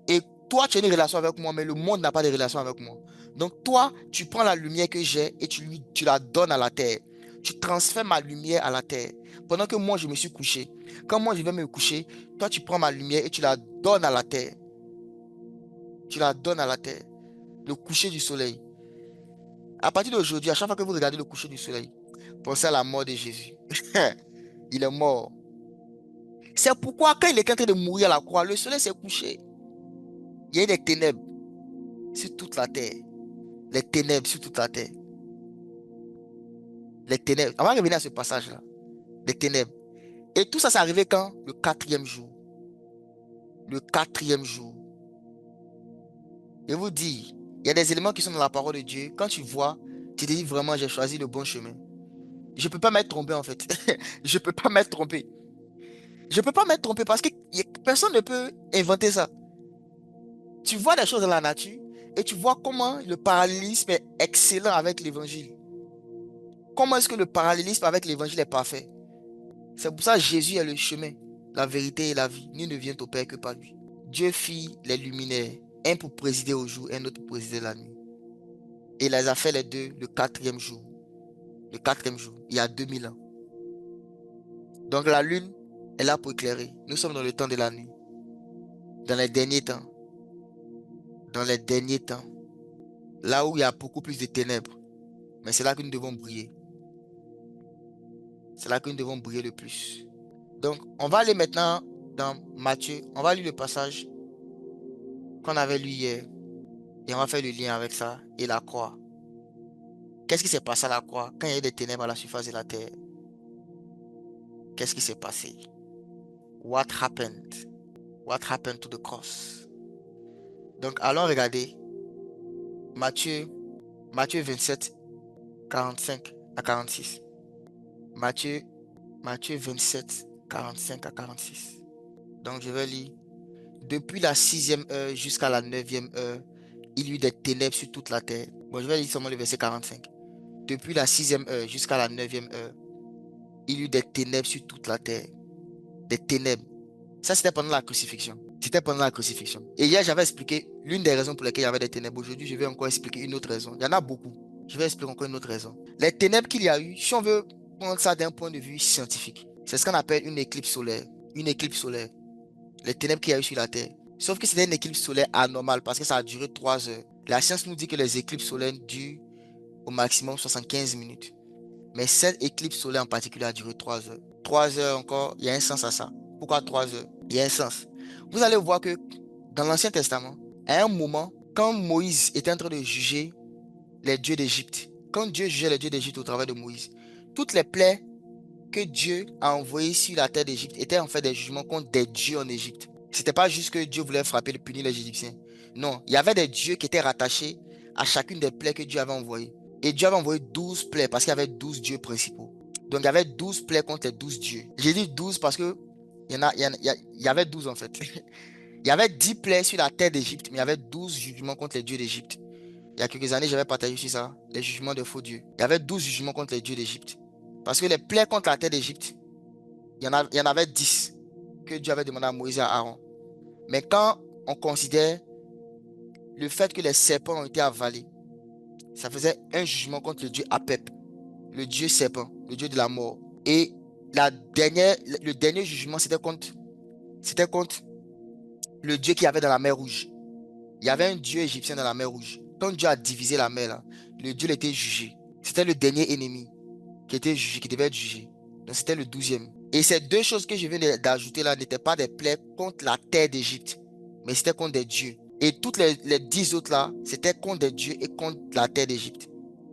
Et toi, tu as une relation avec moi, mais le monde n'a pas de relation avec moi. Donc toi, tu prends la lumière que j'ai et tu la donnes à la terre. Tu transfères ma lumière à la terre. Pendant que moi, je me suis couché. Quand moi, je vais me coucher, toi, tu prends ma lumière et tu la donnes à la terre. Tu la donnes à la terre. Le coucher du soleil. À partir d'aujourd'hui, à chaque fois que vous regardez le coucher du soleil, pensez à la mort de Jésus. Il est mort. C'est pourquoi quand il est en train de mourir à la croix, le soleil s'est couché. Il y a eu des ténèbres sur toute la terre. Les ténèbres sur toute la terre. Les ténèbres. On va revenir à ce passage-là. Les ténèbres. Et tout ça, c'est arrivé quand? Le quatrième jour. Le quatrième jour. Je vous dis, il y a des éléments qui sont dans la parole de Dieu. Quand tu vois, tu te dis vraiment, j'ai choisi le bon chemin. Je ne peux pas m'être trompé en fait. Je ne peux pas m'être trompé. Je ne peux pas m'être trompé parce que personne ne peut inventer ça. Tu vois des choses dans la nature et tu vois comment le parallélisme est excellent avec l'évangile. Comment est-ce que le parallélisme avec l'évangile est parfait? C'est pour ça que Jésus est le chemin, la vérité et la vie. Nul ne vient au Père que par lui. Dieu fit les luminaires, un pour présider au jour, un autre pour présider la nuit. Et il les a fait les deux le quatrième jour. Le quatrième jour, il y a 2000 ans. Donc la lune est là pour éclairer. Nous sommes dans le temps de la nuit. Dans les derniers temps. Dans les derniers temps. Là où il y a beaucoup plus de ténèbres. Mais c'est là que nous devons briller. C'est là que nous devons briller le plus. Donc, on va aller maintenant dans Matthieu. On va lire le passage qu'on avait lu hier. Et on va faire le lien avec ça et la croix. Qu'est-ce qui s'est passé à la croix quand il y a eu des ténèbres à la surface de la terre? Qu'est-ce qui s'est passé? What happened? What happened to the cross? Donc, allons regarder Matthieu, Matthieu 27, 45 à 46. Matthieu, Matthieu 27, 45 à 46. Donc, je vais lire. Depuis la 6e heure jusqu'à la 9e heure, il y eut des ténèbres sur toute la terre. Bon, je vais lire seulement le verset 45. Depuis la 6e heure jusqu'à la 9e heure, il y eut des ténèbres sur toute la terre. Des ténèbres. Ça, c'était pendant la crucifixion. C'était pendant la crucifixion. Et hier, j'avais expliqué l'une des raisons pour lesquelles il y avait des ténèbres. Aujourd'hui, je vais encore expliquer une autre raison. Il y en a beaucoup. Je vais expliquer encore une autre raison. Les ténèbres qu'il y a eu, si on veut prendre ça d'un point de vue scientifique, c'est ce qu'on appelle une éclipse solaire. Une éclipse solaire. Les ténèbres qu'il y a eu sur la Terre. Sauf que c'était une éclipse solaire anormale parce que ça a duré 3 heures. La science nous dit que les éclipses solaires durent au maximum 75 minutes. Mais cette éclipse solaire en particulier a duré 3 heures. 3 heures encore, il y a un sens à ça. Pourquoi 3 heures? Il y a un sens. Vous allez voir que dans l'Ancien Testament, à un moment, quand Moïse était en train de juger les dieux d'Égypte, quand Dieu jugeait les dieux d'Égypte au travers de Moïse, toutes les plaies que Dieu a envoyées sur la terre d'Égypte étaient en fait des jugements contre des dieux en Égypte. C'était pas juste que Dieu voulait frapper et punir les Égyptiens. Non, il y avait des dieux qui étaient rattachés à chacune des plaies que Dieu avait envoyées. Et Dieu avait envoyé 12 plaies parce qu'il y avait 12 dieux principaux. Donc il y avait 12 plaies contre les 12 dieux. J'ai dit 12 parce que il y avait 12 en fait. Il y avait 10 plaies sur la terre d'Égypte, mais il y avait 12 jugements contre les dieux d'Égypte. Il y a quelques années, j'avais partagé sur ça, les jugements de faux dieux. Il y avait 12 jugements contre les dieux d'Égypte. Parce que les plaies contre la terre d'Égypte, il y en avait 10 que Dieu avait demandé à Moïse et à Aaron. Mais quand on considère le fait que les serpents ont été avalés, ça faisait un jugement contre le dieu Apep, le dieu serpent, le dieu de la mort. Et le dernier jugement, c'était contre le dieu qu'il y avait dans la mer Rouge. Il y avait un dieu égyptien dans la mer Rouge. Quand Dieu a divisé la mer, là, le dieu était jugé. C'était le dernier ennemi qui était jugé, qui devait être jugé. Donc c'était le 12e. Et ces deux choses que je viens d'ajouter là n'étaient pas des plaies contre la terre d'Égypte, mais c'était contre des dieux. Et toutes les 10 autres là, c'était contre des dieux et contre la terre d'Égypte.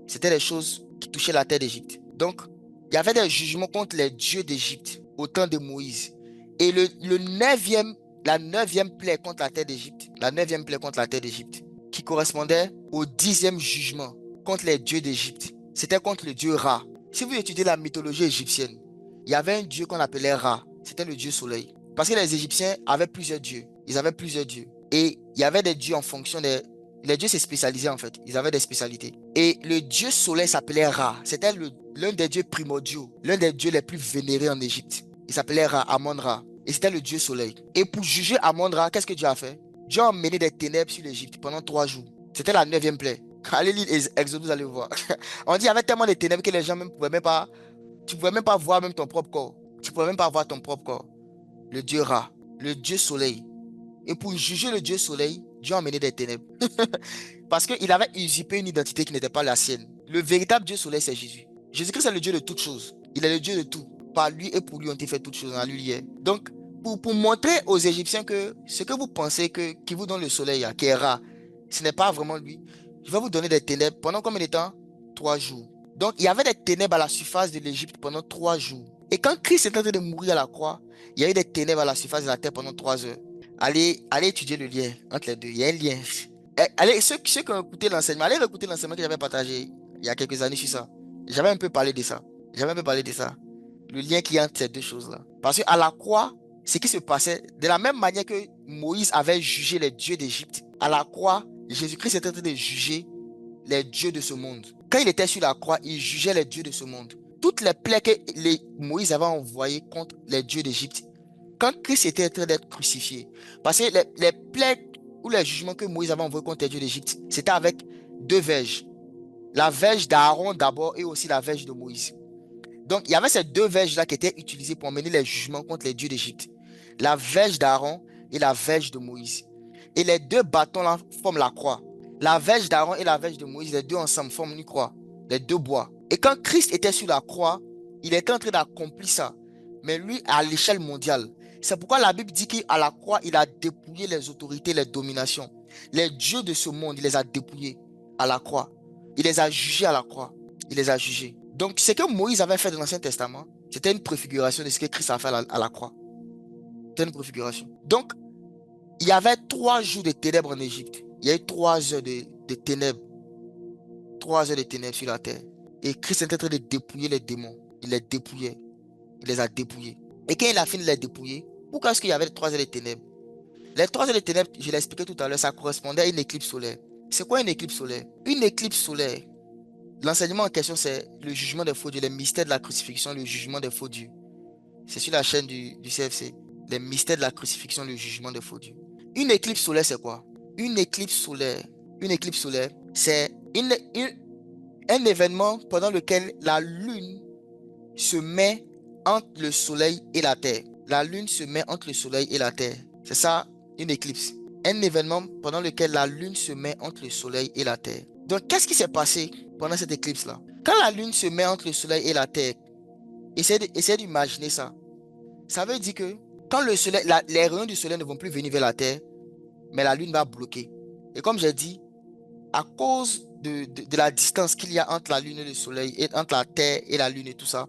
C'était des choses qui touchaient la terre d'Égypte. Donc, il y avait des jugements contre les dieux d'Égypte au temps de Moïse. Et le neuvième, la neuvième plaie contre la terre d'Égypte, la neuvième plaie contre la terre d'Égypte, qui correspondait au 10e jugement contre les dieux d'Égypte, c'était contre le dieu Ra. Si vous étudiez la mythologie égyptienne, il y avait un dieu qu'on appelait Ra. C'était le dieu soleil. Parce que les Égyptiens avaient plusieurs dieux. Ils avaient plusieurs dieux. Et il y avait des dieux en fonction des... Les dieux se spécialisaient en fait. Ils avaient des spécialités. Et le dieu soleil s'appelait Ra. C'était l'un des dieux primordiaux. L'un des dieux les plus vénérés en Égypte. Il s'appelait Ra, Amon-Ra. Et c'était le dieu soleil. Et pour juger Amon-Ra, qu'est-ce que Dieu a fait? Dieu a emmené des ténèbres sur l'Égypte pendant 3 jours. C'était la neuvième plaie. Allez lire Exode, vous allez voir. On dit qu'il y avait tellement de ténèbres que les gens même pouvaient même pas... Tu pouvais même pas voir même ton propre corps. Tu pouvais même pas voir ton propre corps. Le dieu Ra, le dieu soleil. Et pour juger le dieu soleil, Dieu a emmené des ténèbres. Parce qu'il avait usurpé une identité qui n'était pas la sienne. Le véritable Dieu soleil, c'est Jésus. Jésus-Christ est le Dieu de toutes choses. Il est le Dieu de tout. Par lui et pour lui ont été fait toutes choses. On a lu hier. Donc, pour montrer aux Égyptiens que ce que vous pensez qui vous donne le soleil, qui est Ra, ce n'est pas vraiment lui. Je vais vous donner des ténèbres pendant combien de temps? 3 jours. Donc, il y avait des ténèbres à la surface de l'Égypte pendant 3 jours. Et quand Christ est en train de mourir à la croix, il y a eu des ténèbres à la surface de la terre pendant 3 heures. Allez étudier le lien entre les deux. Il y a un lien. Allez, ceux qui ont écouté l'enseignement, allez écouter l'enseignement que j'avais partagé il y a quelques années sur ça. J'avais un peu parlé de ça. J'avais un peu parlé de ça. Le lien qu'il y a entre ces deux choses-là. Parce qu'à la croix, ce qui se passait, de la même manière que Moïse avait jugé les dieux d'Égypte, à la croix, Jésus-Christ était en train de juger les dieux de ce monde. Quand il était sur la croix, il jugeait les dieux de ce monde. Toutes les plaies que Moïse avait envoyées contre les dieux d'Égypte, quand Christ était en train d'être crucifié, parce que les plaies ou les jugements que Moïse avait envoyés contre les dieux d'Égypte, c'était avec 2 verges. La verge d'Aaron d'abord et aussi la verge de Moïse. Donc, il y avait ces 2 verges-là qui étaient utilisées pour mener les jugements contre les dieux d'Égypte. La verge d'Aaron et la verge de Moïse. Et les 2 bâtons-là forment la croix. La verge d'Aaron et la verge de Moïse, les deux ensemble forment une croix. Les 2 bois. Et quand Christ était sur la croix, il était en train d'accomplir ça. Mais lui, à l'échelle mondiale. C'est pourquoi la Bible dit qu'à la croix, il a dépouillé les autorités, les dominations. Les dieux de ce monde, il les a dépouillés à la croix. Il les a jugés à la croix. Il les a jugés. Donc, ce que Moïse avait fait dans l'Ancien Testament, c'était une préfiguration de ce que Christ a fait à la croix. C'était une préfiguration. Donc, il y avait 3 jours de ténèbres en Égypte. Il y a eu 3 heures de ténèbres. 3 heures de ténèbres sur la terre. Et Christ était en train de dépouiller les démons. Il les dépouillait. Il les a dépouillés. Et quand il a fini de les dépouiller, pourquoi est-ce qu'il y avait 3 heures de ténèbres? Les 3 heures de ténèbres, je l'ai expliqué tout à l'heure, ça correspondait à une éclipse solaire. C'est quoi une éclipse solaire? Une éclipse solaire. L'enseignement en question, c'est le jugement des faux dieux, les mystères de la crucifixion, le jugement des faux dieux. C'est sur la chaîne du CFC. Les mystères de la crucifixion, le jugement des faux dieux. Une éclipse solaire, c'est quoi? Une éclipse solaire, c'est un événement pendant lequel la lune se met entre le soleil et la terre. La lune se met entre le soleil et la terre. C'est ça, une éclipse. Un événement pendant lequel la lune se met entre le soleil et la terre. Donc, qu'est-ce qui s'est passé pendant cette éclipse-là? Quand la lune se met entre le soleil et la terre, essayez d'imaginer ça. Ça veut dire que quand le soleil, les rayons du soleil ne vont plus venir vers la terre, mais la lune va bloquer. Et comme j'ai dit, à cause de la distance qu'il y a entre la lune et le soleil, et entre la terre et la lune et tout ça,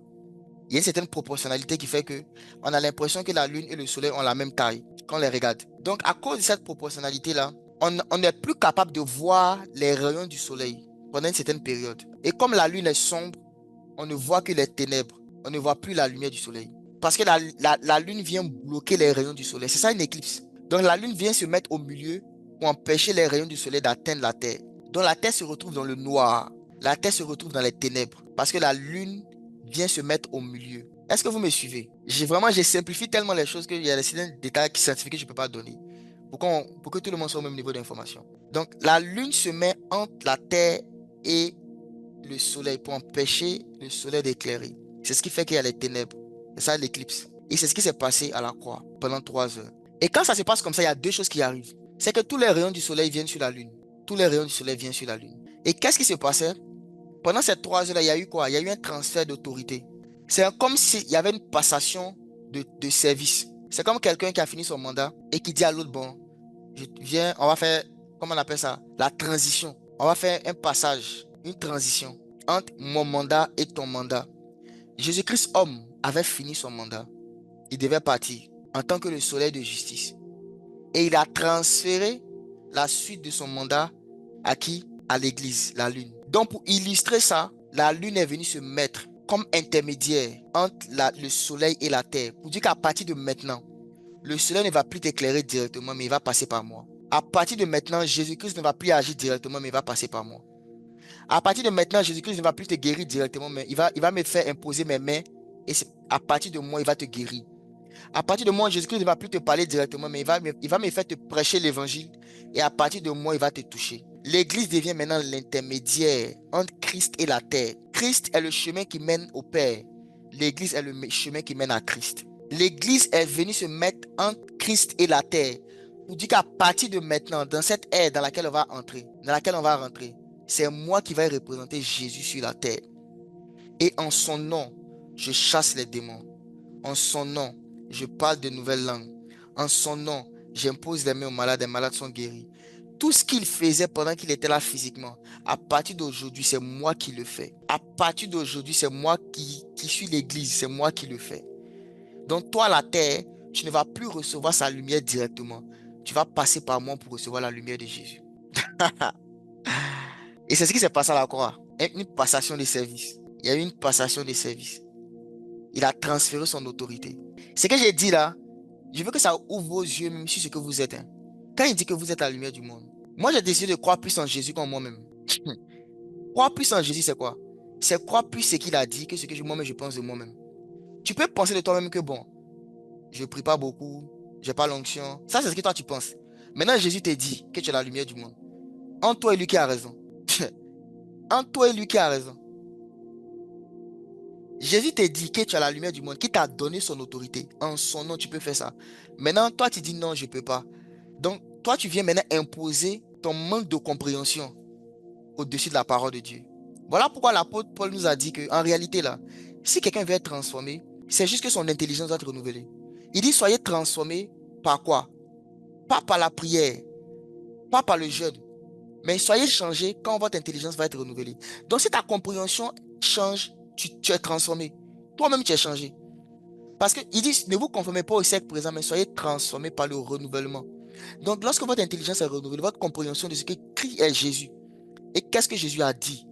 il y a une certaine proportionnalité qui fait que on a l'impression que la lune et le soleil ont la même taille quand on les regarde. Donc, à cause de cette proportionnalité-là, on n'est plus capable de voir les rayons du soleil pendant une certaine période. Et comme la lune est sombre, on ne voit que les ténèbres. On ne voit plus la lumière du soleil. Parce que la lune vient bloquer les rayons du soleil. C'est ça une éclipse. Donc, la lune vient se mettre au milieu pour empêcher les rayons du soleil d'atteindre la terre. Donc, la terre se retrouve dans le noir. La terre se retrouve dans les ténèbres. Parce que la lune vient se mettre au milieu. Est-ce que vous me suivez? J'ai simplifié tellement les choses qu'il y a certains détails scientifiques que je ne peux pas donner pour que tout le monde soit au même niveau d'information. Donc, la lune se met entre la terre et le soleil pour empêcher le soleil d'éclairer. C'est ce qui fait qu'il y a les ténèbres. C'est ça l'éclipse. Et c'est ce qui s'est passé à la croix pendant 3 heures. Et quand ça se passe comme ça, il y a 2 choses qui arrivent. C'est que tous les rayons du soleil viennent sur la lune. Tous les rayons du soleil viennent sur la lune. Et qu'est-ce qui se passait? Pendant ces 3 heures-là, il y a eu quoi? Il y a eu un transfert d'autorité. C'est comme s'il y avait une passation de service. C'est comme quelqu'un qui a fini son mandat et qui dit à l'autre, bon, On va faire, comment on appelle ça? La transition. On va faire un passage, une transition entre mon mandat et ton mandat. Jésus-Christ, homme, avait fini son mandat. Il devait partir en tant que le soleil de justice. Et il a transféré la suite de son mandat à qui? À l'église, la lune. Donc pour illustrer ça, la lune est venue se mettre comme intermédiaire entre le soleil et la terre. Pour dire qu'à partir de maintenant, le soleil ne va plus t'éclairer directement, mais il va passer par moi. À partir de maintenant, Jésus-Christ ne va plus agir directement, mais il va passer par moi. À partir de maintenant, Jésus-Christ ne va plus te guérir directement, mais il va me faire imposer mes mains. Et à partir de moi, il va te guérir. À partir de moi, Jésus-Christ ne va plus te parler directement, mais il va me faire te prêcher l'évangile. Et à partir de moi, il va te toucher. L'église devient maintenant l'intermédiaire entre Christ et la terre. Christ est le chemin qui mène au Père. L'église est le chemin qui mène à Christ. L'église est venue se mettre entre Christ et la terre. Pour dire qu'à partir de maintenant, dans cette ère dans laquelle on va rentrer, c'est moi qui vais représenter Jésus sur la terre. Et en son nom, je chasse les démons. En son nom, je parle de nouvelles langues. En son nom, j'impose les mains aux malades, les malades sont guéris. Tout ce qu'il faisait pendant qu'il était là physiquement, à partir d'aujourd'hui, c'est moi qui le fais. À partir d'aujourd'hui, c'est moi qui suis l'église, c'est moi qui le fais. Donc toi, la terre, tu ne vas plus recevoir sa lumière directement. Tu vas passer par moi pour recevoir la lumière de Jésus. Et c'est ce qui s'est passé à la croix. Une passation de service. Il y a eu une passation de service. Il a transféré son autorité. Ce que j'ai dit là, je veux que ça ouvre vos yeux même sur ce que vous êtes, hein. Quand il dit que vous êtes la lumière du monde, moi j'ai décidé de croire plus en Jésus qu'en moi-même. Croire plus en Jésus, c'est quoi? C'est croire plus ce qu'il a dit que ce que moi-même je pense de moi-même. Tu peux penser de toi-même que bon, je prie pas beaucoup, j'ai pas l'onction. Ça, c'est ce que toi tu penses. Maintenant, Jésus te dit que tu es la lumière du monde. En toi et lui qui a raison. En toi et lui qui a raison. Jésus te dit que tu as la lumière du monde, qui t'a donné son autorité. En son nom, tu peux faire ça. Maintenant, toi, tu dis non, je ne peux pas. Donc, toi, tu viens maintenant imposer ton manque de compréhension au-dessus de la parole de Dieu. Voilà pourquoi l'apôtre Paul nous a dit qu'en réalité, là, si quelqu'un veut être transformé, c'est juste que son intelligence doit être renouvelée. Il dit, soyez transformés par quoi? Pas par la prière, pas par le jeûne, mais soyez changés quand votre intelligence va être renouvelée. Donc, si ta compréhension change, tu es transformé. Toi-même, tu es changé. Parce qu'il dit, ne vous conformez pas au siècle présent, mais soyez transformés par le renouvellement. Donc, lorsque votre intelligence est renouvelée, votre compréhension de ce que Christ est Jésus et qu'est-ce que Jésus a dit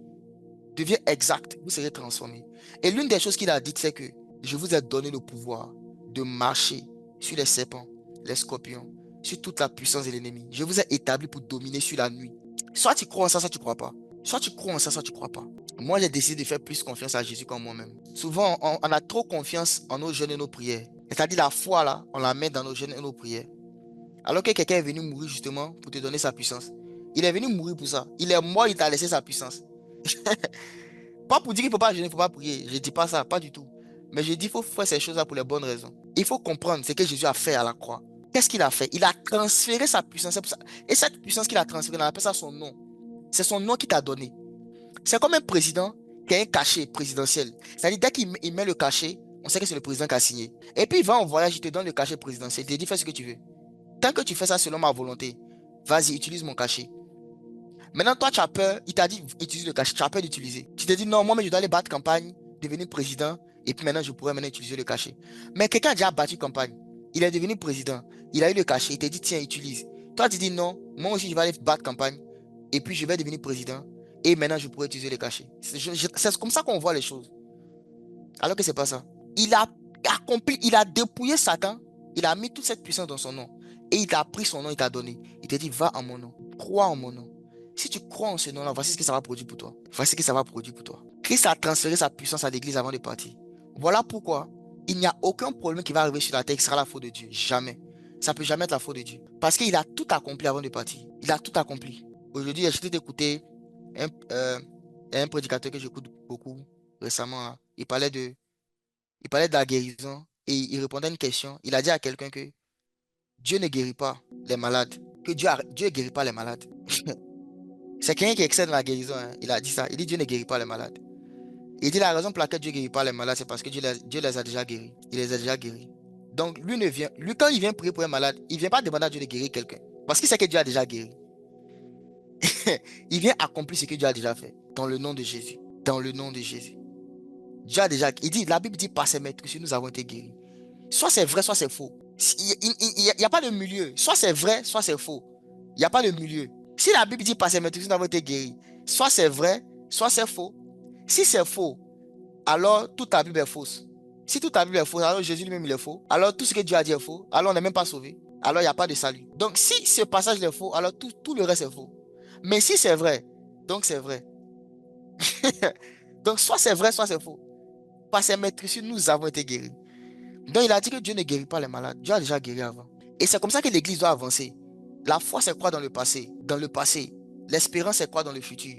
devient exact, vous serez transformés. Et l'une des choses qu'il a dites, c'est que je vous ai donné le pouvoir de marcher sur les serpents, les scorpions, sur toute la puissance de l'ennemi. Je vous ai établi pour dominer sur la nuit. Soit tu crois en ça, soit tu ne crois pas. Soit tu crois en ça, soit tu ne crois pas. Moi, j'ai décidé de faire plus confiance à Jésus qu'en moi-même. Souvent, on a trop confiance en nos jeûnes et nos prières. C'est-à-dire la foi, là, on la met dans nos jeûnes et nos prières. Alors que quelqu'un est venu mourir justement pour te donner sa puissance. Il est venu mourir pour ça. Il est mort, il t'a laissé sa puissance. Pas pour dire qu'il ne faut pas jeûner, il ne faut pas prier. Je ne dis pas ça, pas du tout. Mais je dis qu'il faut faire ces choses-là pour les bonnes raisons. Il faut comprendre ce que Jésus a fait à la croix. Qu'est-ce qu'il a fait? Il a transféré sa puissance. Et cette puissance qu'il a transférée, on appelle ça son nom. C'est son nom qui t'a donné. C'est comme un président qui a un cachet présidentiel. C'est-à-dire, dès qu'il met le cachet, on sait que c'est le président qui a signé. Et puis, il va en voyage, il te donne le cachet présidentiel. Il te dit, fais ce que tu veux. Tant que tu fais ça selon ma volonté, vas-y, utilise mon cachet. Maintenant, toi, tu as peur. Il t'a dit, utilise le cachet. Tu as peur d'utiliser. Tu te dis, non, moi, mais je dois aller battre campagne, devenir président. Et puis maintenant, je pourrais maintenant utiliser le cachet. Mais quelqu'un a déjà battu campagne. Il est devenu président. Il a eu le cachet. Il t'a dit, tiens, utilise. Toi, tu dis, non, moi aussi, je vais aller battre campagne. Et puis, je vais devenir président. Et maintenant, je pourrais utiliser le cachet. C'est comme ça qu'on voit les choses. Alors que c'est pas ça. Il a accompli, il a dépouillé Satan. Il a mis toute cette puissance dans son nom. Et il t'a pris son nom, il t'a donné. Il t'a dit, va en mon nom. Crois en mon nom. Si tu crois en ce nom-là, voici ce que ça va produire pour toi. Voici ce que ça va produire pour toi. Christ a transféré sa puissance à l'église avant de partir. Voilà pourquoi il n'y a aucun problème qui va arriver sur la terre qui sera la faute de Dieu. Jamais. Ça ne peut jamais être la faute de Dieu. Parce qu'il a tout accompli avant de partir. Il a tout accompli. Aujourd'hui, j'ai essayé d'écouter un, un prédicateur que j'écoute beaucoup récemment, hein. Il parlait de la guérison et il répondait à une question. Il a dit à quelqu'un que Dieu ne guérit pas les malades. Que Dieu ne guérit pas les malades. C'est quelqu'un qui excelle dans la guérison, hein. Il a dit ça. Il dit Dieu ne guérit pas les malades. Il dit la raison pour laquelle Dieu ne guérit pas les malades, c'est parce que Dieu les a déjà guéris. Il les a déjà guéris. Donc lui, quand il vient prier pour un malade, il ne vient pas demander à Dieu de guérir quelqu'un. Parce qu'il sait que Dieu a déjà guéri. Il vient accomplir ce que Dieu a déjà fait. Dans le nom de Jésus. Dans le nom de Jésus. Dieu a déjà... Il dit, la Bible dit, par ses maîtrises, nous avons été guéris. Soit c'est vrai, soit c'est faux. Il n'y a pas de milieu. Soit c'est vrai, soit c'est faux. Il n'y a pas de milieu. Si la Bible dit, par ses maîtrises, nous avons été guéris, soit c'est vrai, soit c'est faux. Si c'est faux, alors toute ta Bible est fausse. Si toute ta Bible est fausse, alors Jésus lui-même il est faux. Alors tout ce que Dieu a dit est faux. Alors on n'est même pas sauvé. Alors il n'y a pas de salut. Donc si ce passage est faux, alors tout le reste est faux. Mais si c'est vrai, donc c'est vrai. Donc soit c'est vrai, soit c'est faux. Par ses maîtrises, nous avons été guéris. Donc il a dit que Dieu ne guérit pas les malades. Dieu a déjà guéri avant. Et c'est comme ça que l'Église doit avancer. La foi, c'est quoi dans le passé? Dans le passé. L'espérance, c'est quoi dans le futur?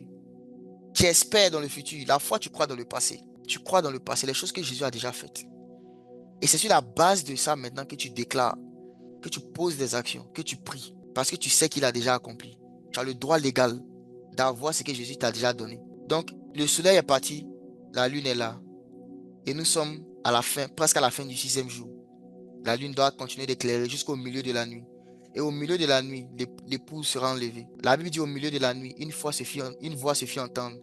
Tu espères dans le futur. La foi, tu crois dans le passé. Tu crois dans le passé, les choses que Jésus a déjà faites. Et c'est sur la base de ça maintenant que tu déclares, que tu poses des actions, que tu pries. Parce que tu sais qu'il a déjà accompli. Tu as le droit légal d'avoir ce que Jésus t'a déjà donné. Donc, le soleil est parti, la lune est là. Et nous sommes à la fin, presque à la fin du 6e jour. La lune doit continuer d'éclairer jusqu'au milieu de la nuit. Et au milieu de la nuit, l'époux sera enlevé. La Bible dit au milieu de la nuit, une voix se fit entendre.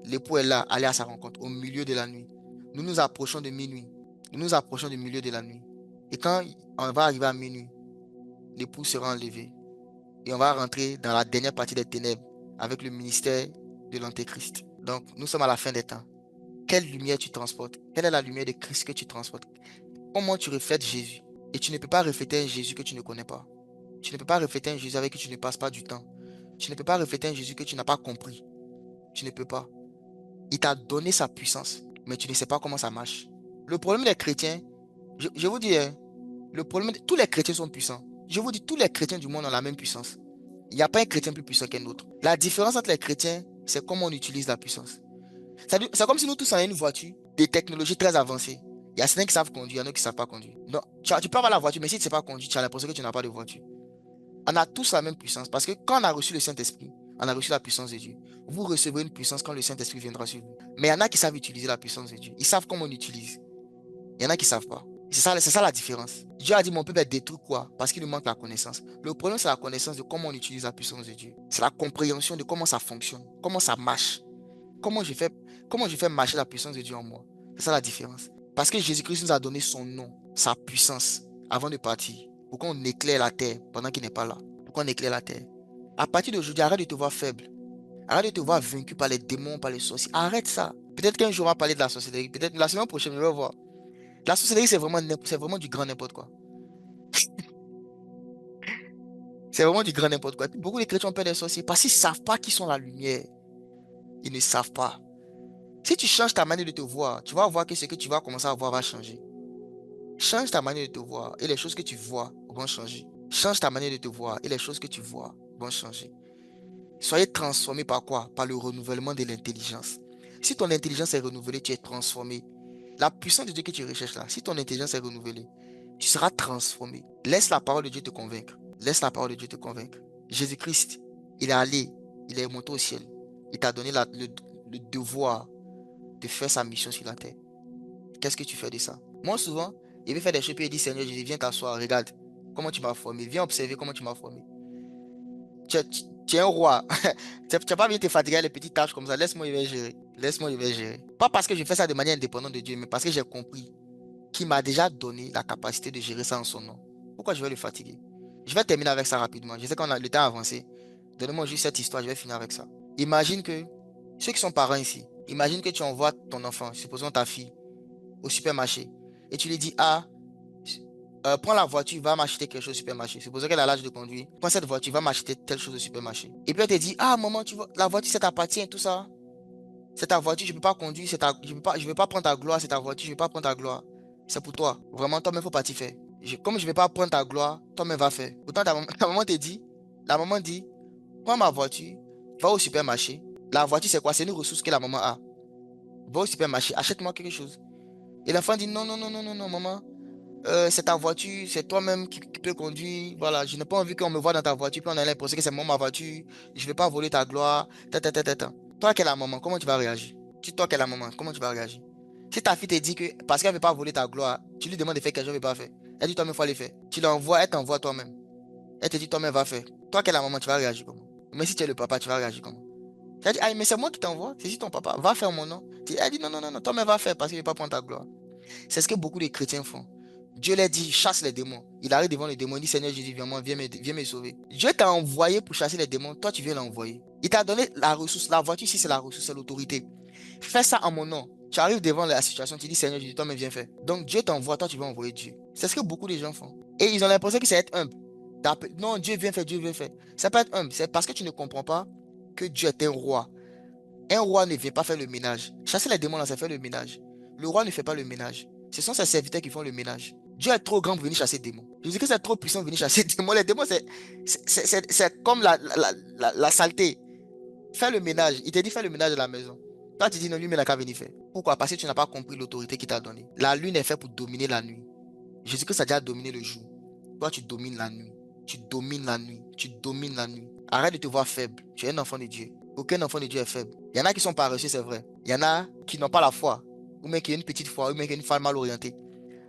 L'époux est là, allez à sa rencontre, au milieu de la nuit. Nous nous approchons de minuit. Nous nous approchons du milieu de la nuit. Et quand on va arriver à minuit, l'époux sera enlevé. Et on va rentrer dans la dernière partie des ténèbres avec le ministère de l'Antéchrist. Donc, nous sommes à la fin des temps. Quelle lumière tu transportes? Quelle est la lumière de Christ que tu transportes? Comment tu reflètes Jésus? Et tu ne peux pas refléter un Jésus que tu ne connais pas. Tu ne peux pas refléter un Jésus avec qui tu ne passes pas du temps. Tu ne peux pas refléter un Jésus que tu n'as pas compris. Tu ne peux pas. Il t'a donné sa puissance, mais tu ne sais pas comment ça marche. Le problème des chrétiens, je vous dis, hein, tous les chrétiens sont puissants. Je vous dis, tous les chrétiens du monde ont la même puissance. Il n'y a pas un chrétien plus puissant qu'un autre. La différence entre les chrétiens, c'est comment on utilise la puissance. C'est comme si nous tous on a une voiture, des technologies très avancées. Il y a certains qui savent conduire, il y en a qui ne savent pas conduire. Donc, tu peux avoir la voiture, mais si tu ne sais pas conduire, tu as l'impression que tu n'as pas de voiture. On a tous la même puissance parce que quand on a reçu le Saint-Esprit, on a reçu la puissance de Dieu. Vous recevrez une puissance quand le Saint-Esprit viendra sur vous. Mais il y en a qui savent utiliser la puissance de Dieu. Ils savent comment on utilise. Il y en a qui ne savent pas. C'est ça la différence. Dieu a dit mon peuple est détruit quoi? Parce qu'il lui manque la connaissance. Le problème, c'est la connaissance de comment on utilise la puissance de Dieu. C'est la compréhension de comment ça fonctionne, comment ça marche. Comment je fais marcher la puissance de Dieu en moi. C'est ça la différence. Parce que Jésus-Christ nous a donné son nom, sa puissance, avant de partir. Pour qu'on éclaire la terre pendant qu'il n'est pas là. Pour qu'on éclaire la terre. À partir d'aujourd'hui, arrête de te voir faible. Arrête de te voir vaincu par les démons, par les sorciers. Arrête ça. Peut-être qu'un jour on va parler de la sorcellerie. Peut-être la semaine prochaine, je vais voir. La sorcellerie, c'est vraiment du grand n'importe quoi. C'est vraiment du grand n'importe quoi. Et puis, beaucoup de chrétiens ont peur des sorciers parce qu'ils ne savent pas qui sont la lumière. Ils ne savent pas. Si tu changes ta manière de te voir, tu vas voir que ce que tu vas commencer à voir va changer. Change ta manière de te voir et les choses que tu vois vont changer. Change ta manière de te voir et les choses que tu vois vont changer. Soyez transformés par quoi? Par le renouvellement de l'intelligence. Si ton intelligence est renouvelée, tu es transformé. La puissance de Dieu que tu recherches là, si ton intelligence est renouvelée, tu seras transformé. Laisse la parole de Dieu te convaincre. Laisse la parole de Dieu te convaincre. Jésus-Christ, il est allé, il est monté au ciel. Il t'a donné le devoir de faire sa mission sur la terre. Qu'est-ce que tu fais de ça? Moi, souvent, il veut faire des choses, puis il dit, Seigneur Jésus, viens t'asseoir, regarde comment tu m'as formé, viens observer comment tu m'as formé. Tu es un roi. Tu n'as pas envie de te fatiguer avec les petites tâches comme ça. Laisse-moi, je vais gérer. Laisse-moi, je vais gérer. Pas parce que je fais ça de manière indépendante de Dieu, mais parce que j'ai compris qu'il m'a déjà donné la capacité de gérer ça en son nom. Pourquoi je vais le fatiguer? Je vais terminer avec ça rapidement. Je sais qu'on a le temps avancé. Donnez-moi juste cette histoire, je vais finir avec ça. Imagine que, ceux qui sont parents ici, imagine que tu envoies ton enfant, supposons ta fille, au supermarché, et tu lui dis, ah, prends la voiture, va m'acheter quelque chose au supermarché. Supposons qu'elle a l'âge de conduire. Prends cette voiture, va m'acheter telle chose au supermarché. Et puis elle te dit, ah maman, tu vois, la voiture, ça t'appartient, tout ça. C'est ta voiture, je ne peux pas conduire, je veux pas prendre ta gloire, c'est ta voiture, je ne veux pas prendre ta gloire. C'est pour toi. Vraiment, toi-même, faut pas t'y faire. Comme je ne vais pas prendre ta gloire, toi-même va faire. Pourtant, ta maman te dit, la maman dit, prends ma voiture, va au supermarché. La voiture, c'est quoi? C'est une ressource que la maman a. Va au supermarché, achète-moi quelque chose. Et l'enfant dit, non, non, non, non, non, non, maman. C'est ta voiture, c'est toi-même qui peux conduire. Voilà, je n'ai pas envie qu'on me voit dans ta voiture, puis on a l'impression que c'est moi ma voiture. Je ne vais pas voler ta gloire. Toi qui es la maman, comment tu vas réagir? Si toi qui es la maman, comment tu vas réagir? Si ta fille te dit que parce qu'elle ne veut pas voler ta gloire, tu lui demandes de faire quelque chose, elle ne veut pas faire. Elle dit toi-même, il faut aller faire. Tu l'envoies, elle t'envoie toi-même. Elle te dit, toi-même, va faire. Toi qui es la maman, tu vas réagir comment? Mais si tu es le papa, tu vas réagir comment? Tu vas dire, ah, mais c'est moi qui t'envoie. C'est si ton papa. Va faire mon nom. Elle dit, non, non, non, non, toi-même, va faire parce qu'il ne veut pas prendre ta gloire. C'est ce que beaucoup de chrétiens font. Dieu leur dit, chasse les démons. Il arrive devant les démons, il dit, Seigneur Jésus, viens me sauver. Dieu t'a envoyé pour chasser les démons, toi tu viens l'envoyer. Il t'a donné la ressource, la voiture ici c'est la ressource, c'est l'autorité. Fais ça en mon nom. Tu arrives devant la situation, tu dis, Seigneur Jésus, toi-même viens faire. Donc Dieu t'envoie, toi tu vas envoyer Dieu. C'est ce que beaucoup de gens font. Et ils ont l'impression que c'est être humble. Non, Dieu vient faire, Dieu vient faire. Ça peut être humble, c'est parce que tu ne comprends pas que Dieu est un roi. Un roi ne vient pas faire le ménage. Chasser les démons là, c'est faire le ménage. Le roi ne fait pas le ménage. Ce sont ses serviteurs qui font le ménage. Dieu est trop grand pour venir chasser des démons. Je dis que c'est trop puissant pour venir chasser des démons. Les démons, c'est comme la saleté. Fais le ménage. Il te dit fais le ménage de la maison. Toi, tu dis non, lui, mais il n'a qu'à venir faire. Pourquoi? Parce que tu n'as pas compris l'autorité qu'il t'a donnée. La lune est faite pour dominer la nuit. Jésus-Christ a déjà dominé le jour. Toi, tu domines la nuit. Tu domines la nuit. Tu domines la nuit. Arrête de te voir faible. Tu es un enfant de Dieu. Aucun enfant de Dieu est faible. Il y en a qui sont paresseux, c'est vrai. Il y en a qui n'ont pas la foi. Ou même qui ont une petite foi. Ou même qui ont une femme mal orientée.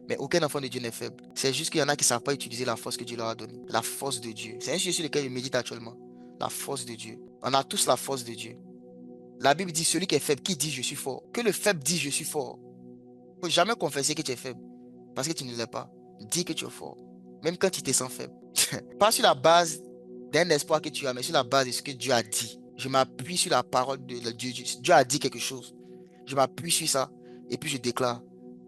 Mais aucun enfant de Dieu n'est faible. C'est juste qu'il y en a qui ne savent pas utiliser la force que Dieu leur a donnée. La force de Dieu. C'est un sujet sur lequel je médite actuellement. La force de Dieu. On a tous la force de Dieu. La Bible dit celui qui est faible, qui dit je suis fort. Que le faible dit je suis fort. Il ne faut jamais confesser que tu es faible. Parce que tu ne l'es pas. Dis que tu es fort. Même quand tu te sens faible. Pas sur la base d'un espoir que tu as, mais sur la base de ce que Dieu a dit. Je m'appuie sur la parole de Dieu. Dieu a dit quelque chose. Je m'appuie sur ça. Et puis je déclare.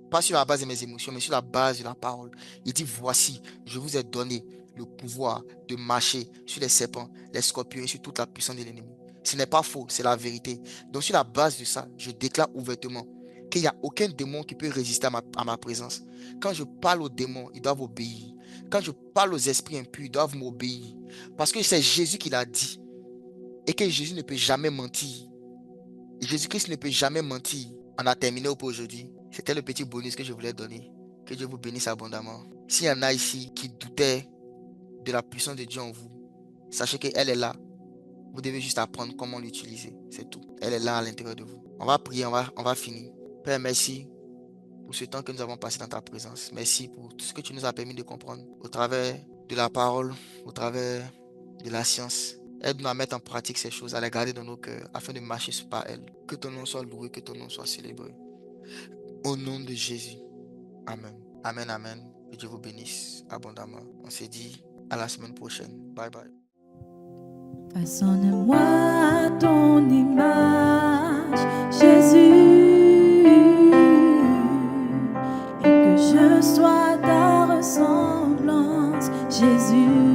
Pas sur la base de mes émotions, mais sur la base de la parole. Il dit, voici, je vous ai donné le pouvoir de marcher sur les serpents, les scorpions et sur toute la puissance de l'ennemi. Ce n'est pas faux, c'est la vérité. Donc sur la base de ça, je déclare ouvertement qu'il n'y a aucun démon qui peut résister à ma présence. Quand je parle aux démons, ils doivent obéir. Quand je parle aux esprits impurs, ils doivent m'obéir. Parce que c'est Jésus qui l'a dit. Et que Jésus ne peut jamais mentir. Jésus-Christ ne peut jamais mentir. On a terminé pour aujourd'hui. C'était le petit bonus que je voulais donner. Que Dieu vous bénisse abondamment. S'il y en a ici qui doutaient de la puissance de Dieu en vous, sachez qu'elle est là. Vous devez juste apprendre comment l'utiliser. C'est tout. Elle est là à l'intérieur de vous. On va prier, on va finir. Père, merci pour ce temps que nous avons passé dans ta présence. Merci pour tout ce que tu nous as permis de comprendre au travers de la parole, au travers de la science. Aide-nous à mettre en pratique ces choses, à les garder dans nos cœurs, afin de marcher par elles. Que ton nom soit loué, que ton nom soit célébré. Au nom de Jésus. Amen. Amen, amen. Que Dieu vous bénisse abondamment. On se dit à la semaine prochaine. Bye bye. Façonne-moi à ton image, Jésus, et que je sois ta ressemblance, Jésus.